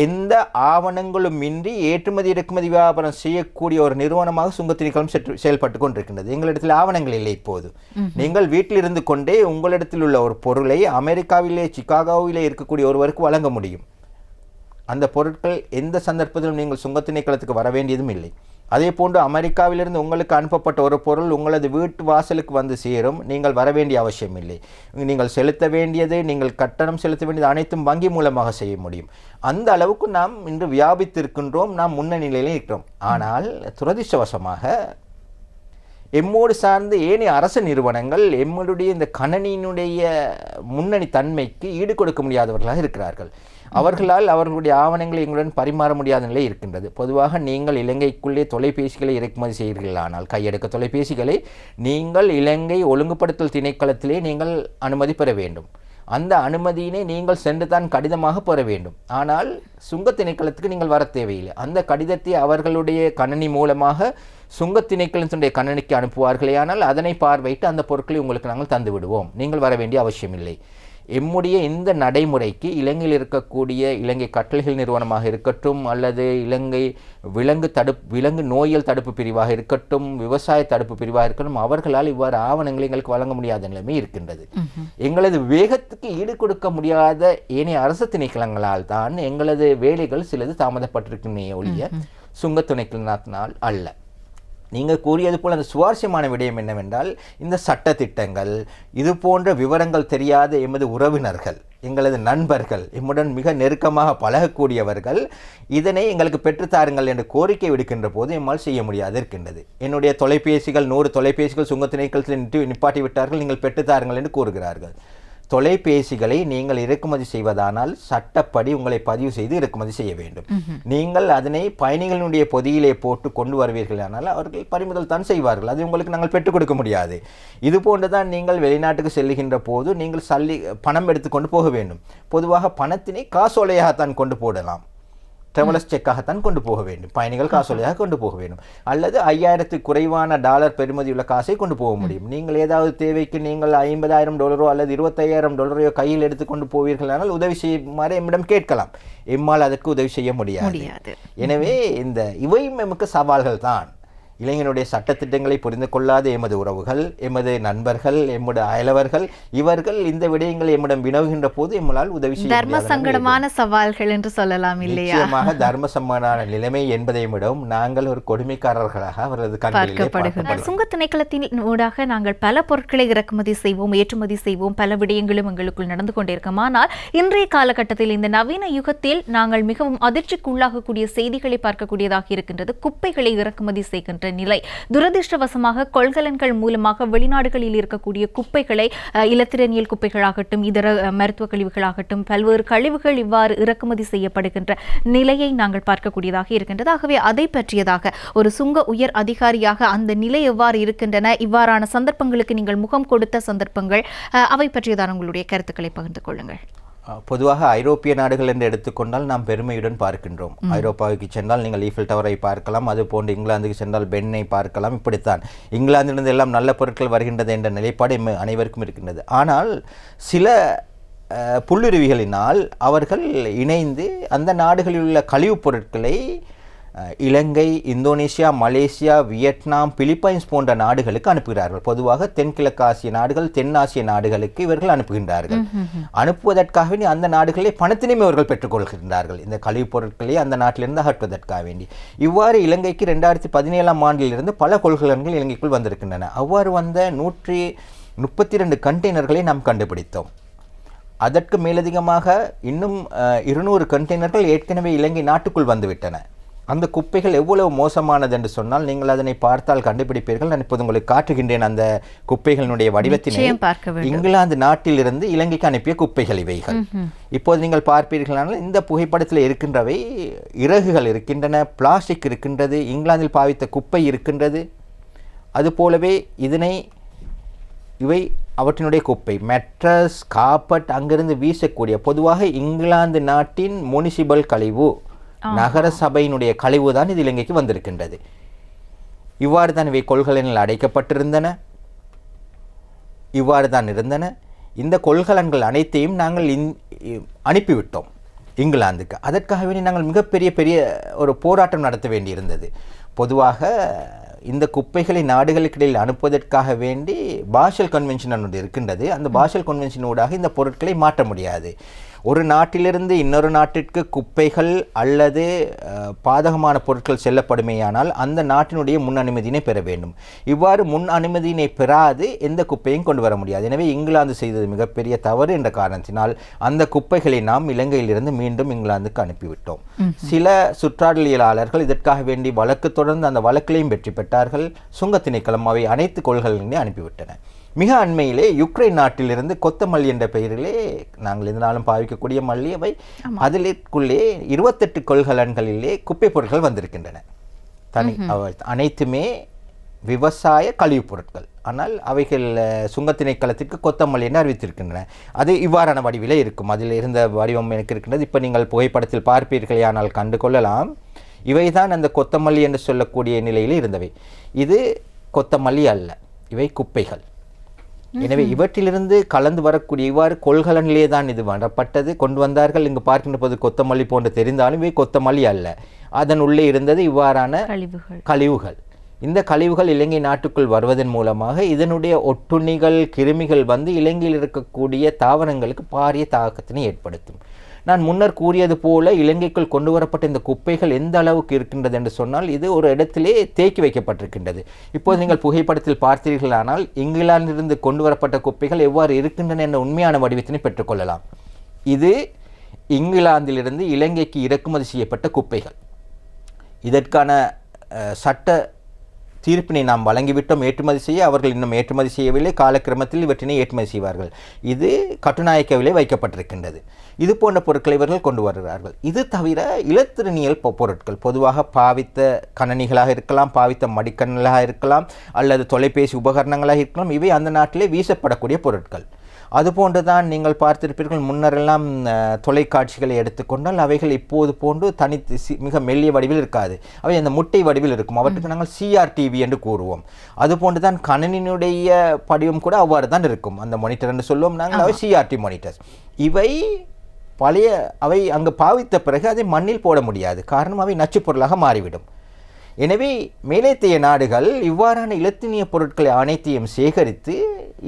எந்த ஆவணங்களும் இன்றி ஏற்றுமதி இறக்குமதி வியாபாரம் செய்யக்கூடிய ஒரு நிறுவனமாக சுங்க திணைக்களம் செயல்பட்டு கொண்டிருக்கின்றது. எங்களிடத்தில் ஆவணங்கள் இல்லை. இப்போது நீங்கள் வீட்டில் இருந்து கொண்டே உங்களிடத்தில் உள்ள ஒரு பொருளை அமெரிக்காவிலே சிகாகோவிலே இருக்கக்கூடிய ஒருவருக்கு வழங்க முடியும். அந்த பொருட்கள் எந்த சந்தர்ப்பத்திலும் நீங்கள் சுங்க திணைக்களத்துக்கு வர வேண்டியதும் இல்லை. அதே போன்று அமெரிக்காவிலிருந்து உங்களுக்கு அனுப்பப்பட்ட ஒரு பொருள் உங்களது வீட்டு வாசலுக்கு வந்து சேரும். நீங்கள் வர வேண்டிய அவசியம் இல்லை. நீங்கள் செலுத்த வேண்டியது, நீங்கள் கட்டணம் செலுத்த வேண்டியது அனைத்தும் வங்கி மூலமாக செய்ய முடியும். அந்த அளவுக்கு நாம் இன்று வியாபித்திருக்கின்றோம், நாம் முன்னணியிலே இருக்கிறோம். ஆனால் துரதிர்ஷ்டவசமாக எம்மோடு சார்ந்த ஏனைய அரசு நிறுவனங்கள் எம்முடைய இந்த கணனியினுடைய முன்னணி தன்மைக்கு ஈடு கொடுக்க முடியாதவர்களாக இருக்கிறார்கள். அவர்களால் அவர்களுடைய ஆவணங்களை எங்களுடன் பரிமாற முடியாத நிலை இருக்கின்றது. பொதுவாக நீங்கள் இலங்கைக்குள்ளே தொலைபேசிகளை இறக்குமதி செய்கிறீர்களானால், கையெடுக்க தொலைபேசிகளை நீங்கள் இலங்கை ஒழுங்குபடுத்தல் திணைக்களத்திலே நீங்கள் அனுமதி பெற வேண்டும். அந்த அனுமதியினை நீங்கள் சென்று தான் கடிதமாக பெற வேண்டும். ஆனால் சுங்க திணைக்களத்துக்கு நீங்கள் வர தேவையில்லை. அந்த கடிதத்தை அவர்களுடைய கணனி மூலமாக சுங்க திணைக்களத்தினுடைய கணனிக்கு அனுப்புவார்களே. ஆனால் அதனை பார்வையிட்டு அந்த பொருட்களை உங்களுக்கு நாங்கள் தந்து விடுவோம், நீங்கள் வர வேண்டிய அவசியமில்லை. எம்முடைய இந்த நடைமுறைக்கு இலங்கையில் இருக்கக்கூடிய இலங்கை கட்டளைகள் நிறுவனமாக இருக்கட்டும், அல்லது இலங்கை விலங்கு நோயியல் தடுப்பு பிரிவாக இருக்கட்டும், விவசாய தடுப்பு பிரிவாக இருக்கட்டும், அவர்களால் இவ்வாறு ஆவணங்களை எங்களுக்கு வழங்க முடியாத நிலைமை இருக்கின்றது. எங்களது வேகத்துக்கு ஈடு கொடுக்க முடியாத ஏனைய அரசு திணைக்களங்களால் தான் எங்களது வேலைகள் சிலது தாமதப்பட்டிருக்கின்றன ஒழிய சுங்க திணைக்களத்தினால் அல்ல. நீங்கள் கூறியது போல் அந்த சுவாரஸ்யமான விடயம் என்னவென்றால், இந்த சட்ட திட்டங்கள், இது போன்ற விவரங்கள் தெரியாத எமது உறவினர்கள், எங்களது நண்பர்கள், எம்முடன் மிக நெருக்கமாக பழகக்கூடியவர்கள் இதனை எங்களுக்கு பெற்றுத்தாருங்கள் என்று கோரிக்கை விடுக்கின்ற போது எம்மால் செய்ய முடியாது இருக்கின்றது. என்னுடைய தொலைபேசிகள் 100 தொலைபேசிகள் சுங்க திணைக்களத்தில் நிப்பாட்டி விட்டார்கள், நீங்கள் பெற்றுத்தாருங்கள் என்று கூறுகிறார்கள். தொலைபேசிகளை நீங்கள் இறக்குமதி செய்வதானால் சட்டப்படி உங்களை பதிவு செய்து இறக்குமதி செய்ய வேண்டும். நீங்கள் அதனை பயணிகளுடைய பொதியிலே போட்டு கொண்டு வருவீர்களானால் அவர்கள் பறிமுதல் தான் செய்வார்கள். அது உங்களுக்கு நாங்கள் பெற்றுக் கொடுக்க முடியாது. இது போன்றுதான் நீங்கள் வெளிநாட்டுக்கு செல்லுகின்ற போது நீங்கள் பணம் எடுத்துக்கொண்டு போக வேண்டும். பொதுவாக பணத்தினை காசோலையாகத்தான் கொண்டு போடலாம். ட்ராவலர்ஸ் செக்காகத்தான் கொண்டு போக வேண்டும், பயணிகள் காசோலையாக கொண்டு போக வேண்டும், அல்லது 5000 குறைவான டாலர் பெறுமதியுள்ள காசை கொண்டு போக முடியும். நீங்கள் ஏதாவது தேவைக்கு நீங்கள் $50,000 அல்லது $25,000 கையில் எடுத்துக்கொண்டு போவீர்களானால் உதவி செய்யுமாறு எம்மிடம் கேட்கலாம். எம்மால் அதற்கு உதவி செய்ய முடியாது. எனவே இவை நமக்கு சவால்கள் தான். இளைஞனுடைய சட்டத்திட்டங்களை புரிந்து கொள்ளாத எமது உறவுகள், எமது நண்பர்கள், எம்முடைய அயலவர்கள், இவர்கள் இந்த விடயங்களை எம்மிடம் வினவுகின்ற போது எம்மளால் உதவி செய்ய தர்ம சங்கடமான சவால்கள் என்று சொல்லலாம் இல்லையா? நிச்சயமாக தர்ம சம்பந்தமான நிலைமை என்பதை விடவும் நாங்கள் ஒரு கொடுமைக்காரர்களாக அவரது கண்களிலே பார்க்கப்படுகிறோம். சுங்க திணைக்களத்தின் ஊடாக நாங்கள் பல பொருட்களை இறக்குமதி செய்வோம், ஏற்றுமதி செய்வோம், பல விடயங்களும் எங்களுக்குள் நடந்து கொண்டிருக்கும். ஆனால் இன்றைய காலகட்டத்தில் இந்த நவீன யுகத்தில் நாங்கள் மிகவும் அதிர்ச்சிக்குள்ளாகக்கூடிய செய்திகளை பார்க்கக்கூடியதாக இருக்கின்றது. குப்பைகளை இறக்குமதி செய்கின்ற நிலை துரதிருஷ்டவசமாக கொள்கலன்கள் மூலமாக வெளிநாடுகளில் இருக்கக்கூடிய குப்பைகளை, இலத்திரனியல் குப்பைகளாகட்டும், இதர மருத்துவ கழிவுகளாகட்டும், பல்வேறு கழிவுகள் இவ்வாறு இறக்குமதி செய்யப்படுகின்ற நிலையை நாங்கள் பார்க்கக்கூடியதாக இருக்கின்றது. ஆகவே அதை பற்றியதாக ஒரு சுங்க உயர் அதிகாரியாக அந்த நிலை எவ்வாறு இருக்கின்றன, இவ்வாறான சந்தர்ப்பங்களுக்கு நீங்கள் முகம் கொடுத்த சந்தர்ப்பங்கள், அவை பற்றியதான உங்களுடைய கருத்துக்களை பகிர்ந்து கொள்ளுங்கள். பொதுவாக ஐரோப்பிய நாடுகள் என்று எடுத்துக்கொண்டால் நாம் பெருமையுடன் பார்க்கின்றோம். ஐரோப்பாவுக்கு சென்றால் நீங்கள் ஈஃபில் டவரை பார்க்கலாம், அதுபோன்று இங்கிலாந்துக்கு சென்றால் பென்னை பார்க்கலாம். இப்படித்தான் இங்கிலாந்திலிருந்து எல்லாம் நல்ல பொருட்கள் வருகின்றது என்ற நிலைப்பாடு அனைவருக்கும் இருக்கின்றது. ஆனால் சில புல்லுருவிகளினால் அவர்கள் இணைந்து அந்த நாடுகளில் உள்ள கழிவுப் பொருட்களை இலங்கை, இந்தோனேசியா, மலேசியா, வியட்நாம், பிலிப்பைன்ஸ் போன்ற நாடுகளுக்கு அனுப்புகிறார்கள். பொதுவாக தென்கிழக்காசிய நாடுகள், தென்னாசிய நாடுகளுக்கு இவர்கள் அனுப்புகின்றார்கள். அனுப்புவதற்காக அந்த நாடுகளே பணத்தினையும் இவர்கள் பெற்றுக்கொள்கின்றார்கள், இந்த கழிவுப் பொருட்களை அந்த நாட்டிலிருந்து அகற்றுவதற்காக வேண்டி. இவ்வாறு இலங்கைக்கு 2017ஆம் ஆண்டிலிருந்து பல கொள்கலன்கள் இலங்கைக்குள் வந்திருக்கின்றன. அவ்வாறு வந்த 132 கண்டெய்னர்களை நாம் கண்டுபிடித்தோம். அதற்கு மேலதிகமாக இன்னும் 200 கண்டெய்னர்கள் ஏற்கனவே இலங்கை நாட்டுக்குள் வந்துவிட்டன. அந்த குப்பைகள் எவ்வளவு மோசமானது என்று சொன்னால் நீங்கள் அதனை பார்த்தால் கண்டுபிடிப்பீர்கள். நான் இப்போது உங்களுக்கு காட்டுகின்றேன் அந்த குப்பைகளினுடைய வடிவத்தினை. இங்கிலாந்து நாட்டிலிருந்து இலங்கைக்கு அனுப்பிய குப்பைகள் இவைகள். இப்போது நீங்கள் பார்ப்பீர்களானால் இந்த புகைப்படத்தில் இருக்கின்றவை இறகுகள் இருக்கின்றன, பிளாஸ்டிக் இருக்கின்றது, இங்கிலாந்தில் பாவித்த குப்பை இருக்கின்றது. அதுபோலவே இவை அவற்றினுடைய குப்பை, மெட்ரஸ், காப்பட், அங்கிருந்து வீசக்கூடிய பொதுவாக இங்கிலாந்து நாட்டின் முனிசிபல் கழிவு, நகர சபையினுடைய கழிவு தான் இது இலங்கைக்கு வந்திருக்கின்றது. இவ்வாறு தான் இவை கொள்கலன்கள் அடைக்கப்பட்டிருந்தன, இவ்வாறு தான் இருந்தன. இந்த கொள்கலன்கள் அனைத்தையும் நாங்கள் அனுப்பிவிட்டோம் இங்கிலாந்துக்கு. அதற்காகவே நாங்கள் மிகப்பெரிய ஒரு போராட்டம் நடத்த வேண்டியிருந்தது. பொதுவாக இந்த குப்பைகளை நாடுகளுக்கிடையில் அனுப்புவதற்காக வேண்டி பாஷல் கன்வென்ஷன் ஒன்று இருக்கின்றது. அந்த பாஷல் கன்வென்ஷன் ஊடாக இந்த பொருட்களை மாற்ற முடியாது. ஒரு நாட்டிலிருந்து இன்னொரு நாட்டிற்கு குப்பைகள் அல்லது பாதகமான பொருட்கள் செல்லப்படுமேயானால் அந்த நாட்டினுடைய முன் அனுமதியினை பெற வேண்டும். இவ்வாறு முன் அனுமதியினை பெறாது எந்த குப்பையும் கொண்டு வர முடியாது. எனவே இங்கிலாந்து செய்தது மிகப்பெரிய தவறு என்ற காரணத்தினால் அந்த குப்பைகளை நாம் இலங்கையிலிருந்து மீண்டும் இங்கிலாந்துக்கு அனுப்பிவிட்டோம். சில சுற்றாடலியலாளர்கள் இதற்காக வேண்டி வழக்கு தொடர்ந்து அந்த வழக்கிலையும் வெற்றி பெற்றார்கள். சுங்க திணைக்களம் அவை அனைத்து கொள்கலன்களையும் அனுப்பிவிட்டன. மிக அண்மையிலே யுக்ரைன் நாட்டிலிருந்து கொத்தமல்லி என்ற பெயரிலே நாங்கள் இதனாலும் பாவிக்கக்கூடிய மல்லி, அவை அதிலுக்குள்ளே 28 கொள்கலன்களிலே குப்பை பொருட்கள் வந்திருக்கின்றன. அனைத்துமே விவசாய கழிவுப் பொருட்கள். ஆனால் அவைகள் சுங்கத்திணைக்களத்திற்கு கொத்தமல்லி என்று அறிவித்திருக்கின்றன. அது இவ்வாறான வடிவிலே இருக்கும். அதில் இருந்த வடிவம் எனக்கு இருக்கின்றது. இப்போ நீங்கள் புகைப்படத்தில் பார்ப்பீர்களே, ஆனால் கண்டு கொள்ளலாம். இவைதான் அந்த கொத்தமல்லி என்று சொல்லக்கூடிய நிலையில் இருந்தவை. இது கொத்தமல்லி அல்ல, இவை குப்பைகள். எனவே இவற்றிலிருந்து கலந்து வரக்கூடிய இவ்வாறு கொள்கலனிலே தான் இது வரப்பட்டது, கொண்டு வந்தார்கள். இங்கு பார்க்கின்ற போது கொத்தமல்லி போன்று தெரிந்தாலும் இவை கொத்தமல்லி அல்ல. அதன் உள்ளே இருந்தது இவ்வாறான கழிவுகள். இந்த கழிவுகள் இலங்கை நாட்டுக்குள் வருவதன் மூலமாக இதனுடைய ஒட்டுண்ணிகள், கிருமிகள் வந்து இலங்கையில் இருக்கக்கூடிய தாவரங்களுக்கு பாரிய தாக்கத்தினை ஏற்படுத்தும். நான் முன்னர் கூறியது போல இலங்கைக்குள் கொண்டு வரப்பட்ட இந்த குப்பைகள் எந்த அளவுக்கு இருக்கின்றது என்று சொன்னால் இது ஒரு இடத்திலே தேக்கி வைக்கப்பட்டிருக்கின்றது. இப்போது நீங்கள் புகைப்படத்தில் பார்த்தீர்களானால் இங்கிலாந்திலிருந்து கொண்டு வரப்பட்ட குப்பைகள் எவ்வாறு இருக்கின்றன என்ற உண்மையான வடிவத்தினை பெற்றுக்கொள்ளலாம். இது இங்கிலாந்திலிருந்து இலங்கைக்கு இறக்குமதி செய்யப்பட்ட குப்பைகள். இதற்கான சட்ட தீர்ப்பினை நாம் வழங்கிவிட்டோம். ஏற்றுமதி செய்ய அவர்கள் இன்னும் ஏற்றுமதி செய்யவில்லை. காலக்கிரமத்தில் இவற்றினை ஏற்றுமதி செய்வார்கள். இது கட்டுநாயக்கவிலே வைக்கப்பட்டிருக்கின்றது. இது போன்ற பொருட்களை இவர்கள் கொண்டு வருகிறார்கள். இது தவிர இலத்திரனியல் பொருட்கள், பொதுவாக பாவித்த கணனிகளாக இருக்கலாம், பாவித்த மடிக்கணங்களாக இருக்கலாம், அல்லது தொலைபேசி உபகரணங்களாக இருக்கலாம். இவை அந்த நாட்டிலே வீசப்படக்கூடிய பொருட்கள். அதுபோன்று தான் நீங்கள் பார்த்திருப்பீர்கள், முன்னரெல்லாம் தொலைக்காட்சிகளை எடுத்துக்கொண்டால் அவைகள் இப்போது போன்று மிக மெல்லிய வடிவில் இருக்காது, அவை அந்த முட்டை வடிவில் இருக்கும். அவற்றுக்கு நாங்கள் சிஆர்டிவி என்று கூறுவோம். அதுபோன்று தான் கணினியினுடைய படிவம் கூட அவ்வாறு தான் இருக்கும். அந்த மானிட்டர் என்று சொல்லுவோம் நாங்கள், அவை சிஆர்டி மானிட்டர்ஸ். இவை பழைய, அவை அங்கு பாவித்த பிறகு அதை மண்ணில் போட முடியாது, காரணம் அவை நச்சுப் பொருளாக மாறிவிடும். எனவே மேலைத்தேய நாடுகள் இவ்வாறான இலத்தினிய பொருட்களை அனைத்தையும் சேகரித்து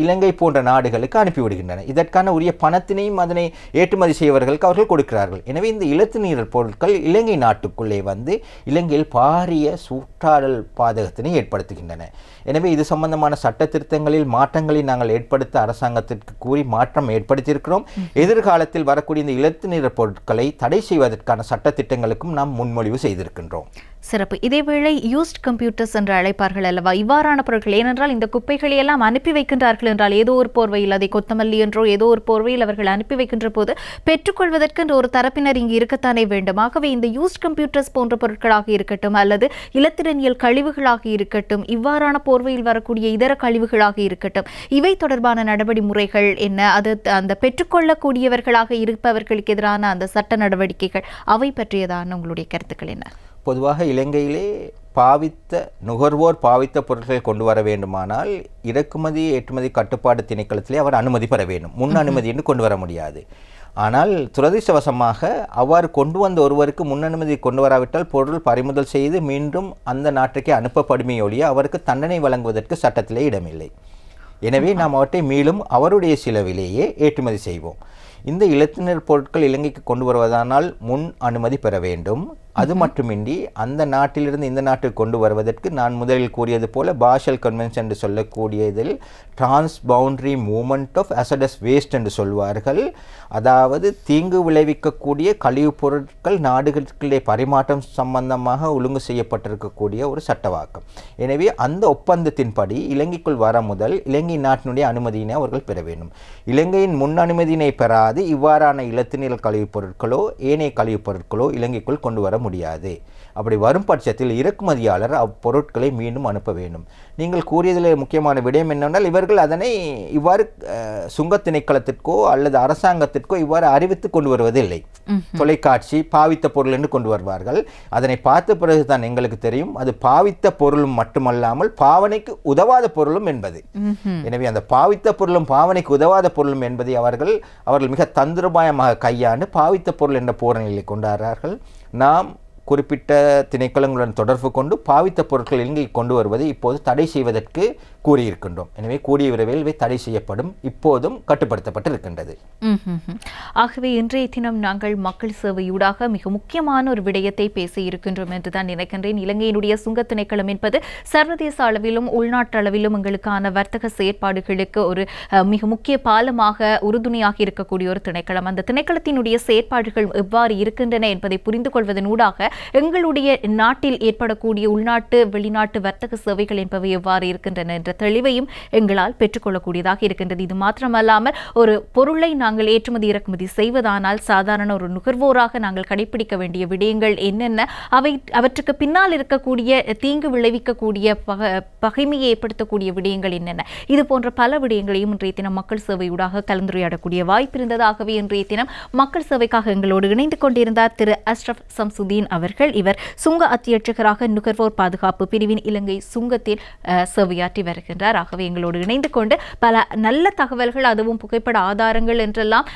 இலங்கை போன்ற நாடுகளுக்கு அனுப்பிவிடுகின்றன. இதற்கான உரிய பணத்தினையும் அதனை ஏற்றுமதி செய்வர்களுக்கு அவர்கள் கொடுக்கிறார்கள். எனவே இந்த இலத்தினிய பொருட்கள் இலங்கை நாட்டுக்குள்ளே வந்து இலங்கையில் பாரிய சூற்றாடல் பாதகத்தினை ஏற்படுத்துகின்றன. எனவே இது சம்பந்தமான சட்ட திருத்தங்களில் மாற்றங்களை நாங்கள் ஏற்படுத்த அரசாங்கத்திற்கு கூறி மாற்றம் ஏற்படுத்தியிருக்கிறோம். எதிர்காலத்தில் வரக்கூடிய இந்த இலத்தினிய பொருட்களை தடை செய்வதற்கான சட்ட திட்டங்களுக்கும் நாம் முன்மொழிவு செய்திருக்கின்றோம். சிறப்பு. இதேவேளை யூஸ்ட் கம்ப்யூட்டர்ஸ் என்று அழைப்பார்கள் அல்லவா இவ்வாறான பொருட்கள்? ஏனென்றால் இந்த குப்பைகளை எல்லாம் அனுப்பி வைக்கின்றார்கள் என்றால் ஏதோ ஒரு போர்வையில், அதை கொத்தமல்லி என்றோ ஏதோ ஒரு போர்வையில் அவர்கள் அனுப்பி வைக்கின்ற போது பெற்றுக்கொள்வதற்கு ஒரு தரப்பினர் இங்கு இருக்கத்தானே வேண்டும். ஆகவே இந்த யூஸ்ட் கம்ப்யூட்டர்ஸ் போன்ற பொருட்களாக இருக்கட்டும் அல்லது இலத்திரனியல் கழிவுகளாக இருக்கட்டும், இவ்வாறான போர்வையில் வரக்கூடிய இதர கழிவுகளாக இருக்கட்டும், இவை தொடர்பான நடவடிமுறைகள் என்ன? அது அந்த பெற்றுக்கொள்ளக்கூடியவர்களாக இருப்பவர்களுக்கு எதிரான அந்த சட்ட நடவடிக்கைகள், அவை பற்றியதான உங்களுடைய கருத்துக்கள் என்ன? பொதுவாக இலங்கையிலே நுகர்வோர் பாவித்த பொருட்களை கொண்டு வர வேண்டுமானால் இறக்குமதி ஏற்றுமதி கட்டுப்பாடு திணைக்களத்திலே அவர் அனுமதி பெற வேண்டும். முன் அனுமதி என்று கொண்டு வர முடியாது. ஆனால் துரதிர்ஷ்டவசமாக அவ்வாறு கொண்டு வந்த ஒருவருக்கு முன் அனுமதி கொண்டு வராவிட்டால் பொருள் பறிமுதல் செய்து மீண்டும் அந்த நாட்டுக்கே அனுப்பப்படுமே ஒழிய அவருக்கு தண்டனை வழங்குவதற்கு சட்டத்திலே இடமில்லை. எனவே நாம் அவற்றை மீளும் அவருடைய செலவிலேயே ஏற்றுமதி செய்வோம். இந்த இலத்தினர் பொருட்கள் இலங்கைக்கு கொண்டு வருவதானால் முன் அனுமதி பெற வேண்டும். அது மட்டுமின்றி அந்த நாட்டிலிருந்து இந்த நாட்டுக்கு கொண்டு வருவதற்கு நான் முதலில் கூறியது போல பாஷல் கன்வென்ஷன் என்று சொல்லக்கூடிய இதில் trans boundary movement of hazardous waste என்று சொல்வார்கள். அதாவது தீங்கு விளைவிக்கக்கூடிய கழிவுப் பொருட்கள் நாடுகளுக்குள்ளே பரிமாற்றம் சம்பந்தமாக ஒழுங்கு செய்யப்பட்டிருக்கக்கூடிய ஒரு சட்டவாக்கம். எனவே அந்த ஒப்பந்தத்தின்படி இலங்கைக்குள் வர முதல் இலங்கை நாட்டினுடைய அனுமதியினை அவர்கள் பெற வேண்டும். இலங்கையின் முன் அனுமதியினை பெறாது இவ்வாறான இலத்தினியல் கழிவுப் பொருட்களோ ஏனைய கழிவுப் பொருட்களோ இலங்கைக்குள் கொண்டு வர முடியாது. அப்படி வரும் பட்சத்தில் இறக்குமதியாளர் அப்பொருட்களை மீண்டும் அனுப்ப வேண்டும். நீங்கள் கூறியதில் முக்கியமான விடயம் என்னவென்றால் இவர்கள் அதனை இவ்வாறு சுங்கத் திணைக்களத்திற்கோ அல்லது அரசாங்கத்திற்கோ இவ்வாறு அறிவித்து கொண்டு வருவதில்லை. தொலைக்காட்சி பாவித்த பொருள் என்று கொண்டு வருவார்கள். அதனை பார்த்த பிறகுதான் எங்களுக்கு தெரியும் அது பாவித்த பொருளும் மட்டுமல்லாமல் பாவனைக்கு உதவாத பொருளும் என்பது. எனவே அந்த பாவித்த பொருளும் பாவனைக்கு உதவாத பொருளும் என்பதை அவர்கள் மிக தந்திரபாயமாக கையாண்டு பாவித்த பொருள் என்ற போரணிகளை கொண்டாடுறார்கள். நாம் குறிப்பிட்ட திணைக்களங்களுடன் தொடர்பு கொண்டு பாவித்த பொருட்கள் இலங்கைக்கு கொண்டு வருவதை இப்போது தடை செய்வதற்கு கூறியிருக்கின்றோம். எனவே கூடிய விரைவில் இவை தடை செய்யப்படும். இப்போதும் கட்டுப்படுத்தப்பட்டிருக்கின்றது. ஆகவே இன்றைய தினம் நாங்கள் மக்கள் சேவையூடாக மிக முக்கியமான ஒரு விடயத்தை பேசி இருக்கின்றோம் என்றுதான் நினைக்கின்றேன். இலங்கையினுடைய சுங்க திணைக்களம் என்பது சர்வதேச அளவிலும் உள்நாட்டு அளவிலும் எங்களுக்கான வர்த்தக செயற்பாடுகளுக்கு ஒரு மிக முக்கிய பாலமாக உறுதுணையாக இருக்கக்கூடிய ஒரு திணைக்களம். அந்த திணைக்களத்தினுடைய செயற்பாடுகள் எவ்வாறு இருக்கின்றன என்பதை புரிந்து கொள்வதனூடாக எங்களுடைய நாட்டில் ஏற்படக்கூடிய உள்நாட்டு வெளிநாட்டு வர்த்தக சேவைகள் என்பவை எவ்வாறு இருக்கின்றன என்ற தெளிவையும் எங்களால் பெற்றுக்கொள்ளக்கூடியதாக இருக்கின்றது. இது மாத்திரமல்லாமல் ஒரு பொருளை நாங்கள் ஏற்றுமதி இறக்குமதி செய்வதானால் சாதாரண ஒரு நுகர்வோராக நாங்கள் கடைபிடிக்க வேண்டிய விடயங்கள் என்னென்ன, அவற்றுக்கு பின்னால் இருக்கக்கூடிய தீங்கு விளைவிக்கக்கூடிய பகைமையை ஏற்படுத்தக்கூடிய விடயங்கள் என்னென்ன, இது போன்ற பல விடயங்களையும் இன்றைய தினம் மக்கள் சேவையூடாக கலந்துரையாடக்கூடிய வாய்ப்பு இருந்ததாகவே இன்றைய தினம் மக்கள் சேவைக்காக எங்களோடு இணைந்து கொண்டிருந்தார் திரு அஷ்ரப் சம்சுதீன் அவர்கள். இவர் சுங்க அத்தியட்சகராக நுகர்வோர் பாதுகாப்பு பிரிவின் இலங்கை சுங்கத்தில் சேவையாற்றி வருகின்றார். ஆகவே எங்களோடு இணைந்து கொண்டு பல நல்ல தகவல்கள், அதுவும் புகைப்பட ஆதாரங்கள் என்றெல்லாம்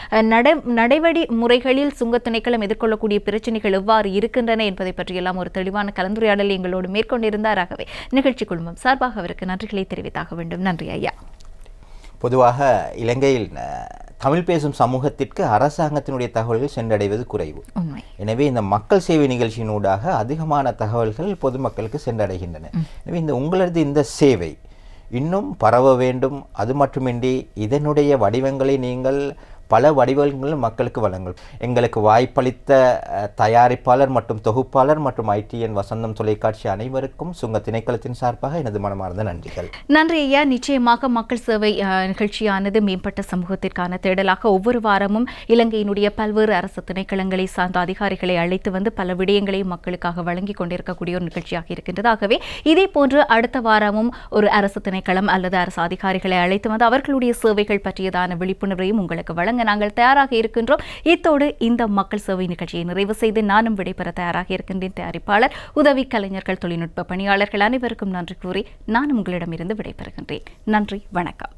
நடைவழி முறைகளில் சுங்க திணைக்களம் எதிர்கொள்ளக்கூடிய பிரச்சனைகள் எவ்வாறு இருக்கின்றன என்பதை பற்றியெல்லாம் ஒரு தெளிவான கலந்துரையாடலை எங்களோடு மேற்கொண்டிருந்தார். ஆகவே நிகழ்ச்சி குழுமம் சார்பாக அவருக்கு நன்றிகளை தெரிவித்தாக வேண்டும். நன்றி ஐயா. பொதுவாக இலங்கையில் தமிழ் பேசும் சமூகத்திற்கு அரசாங்கத்தினுடைய தகவல்கள் சென்றடைவது குறைவு. எனவே இந்த மக்கள் சேவை நிகழ்ச்சியினூடாக அதிகமான தகவல்கள் பொதுமக்களுக்கு சென்றடைகின்றன. எனவே உங்களது இந்த சேவை இன்னும் பரவ வேண்டும். அது மட்டுமின்றி இதனுடைய வடிவங்களை நீங்கள் பல வடிவங்களில் மக்களுக்கு வழங்கல். எங்களுக்கு வாய்ப்பளித்த தயாரிப்பாளர் மற்றும் தொகுப்பாளர் மற்றும் ITN வசந்தம் தொலைக்காட்சி அனைவருக்கும் சுங்க திணைக்களத்தின் சார்பாக எனது மனமார்ந்த நன்றிகள். நன்றி ஐயா. நிச்சயமாக மக்கள் சேவை நிகழ்ச்சியானது மேம்பட்ட சமூகத்திற்கான தேடலாக ஒவ்வொரு வாரமும் இலங்கையினுடைய பல்வேறு அரசு திணைக்களங்களை சார்ந்த அதிகாரிகளை அழைத்து வந்து பல விடயங்களையும் மக்களுக்காக வழங்கிக் கொண்டிருக்கக்கூடிய ஒரு நிகழ்ச்சியாக இருக்கின்றது. ஆகவே இதே போன்று அடுத்த வாரமும் ஒரு அரசு திணைக்களம் அல்லது அரசு அதிகாரிகளை அழைத்து வந்து அவர்களுடைய சேவைகள் பற்றியதான விழிப்புணர்வையும் உங்களுக்கு வழங்க நாங்கள் தயாராக இருக்கின்றோம். இத்தோடு இந்த மக்கள் சேவை நிகழ்ச்சியை நிறைவு செய்து நானும் விடைபெற தயாராக இருக்கின்றேன். தயாரிப்பாளர், உதவி கலைஞர்கள், தொழில்நுட்ப பணியாளர்கள் அனைவருக்கும் நன்றி கூறி நானும் உங்களிடமிருந்து விடைபெறுகின்றேன். நன்றி, வணக்கம்.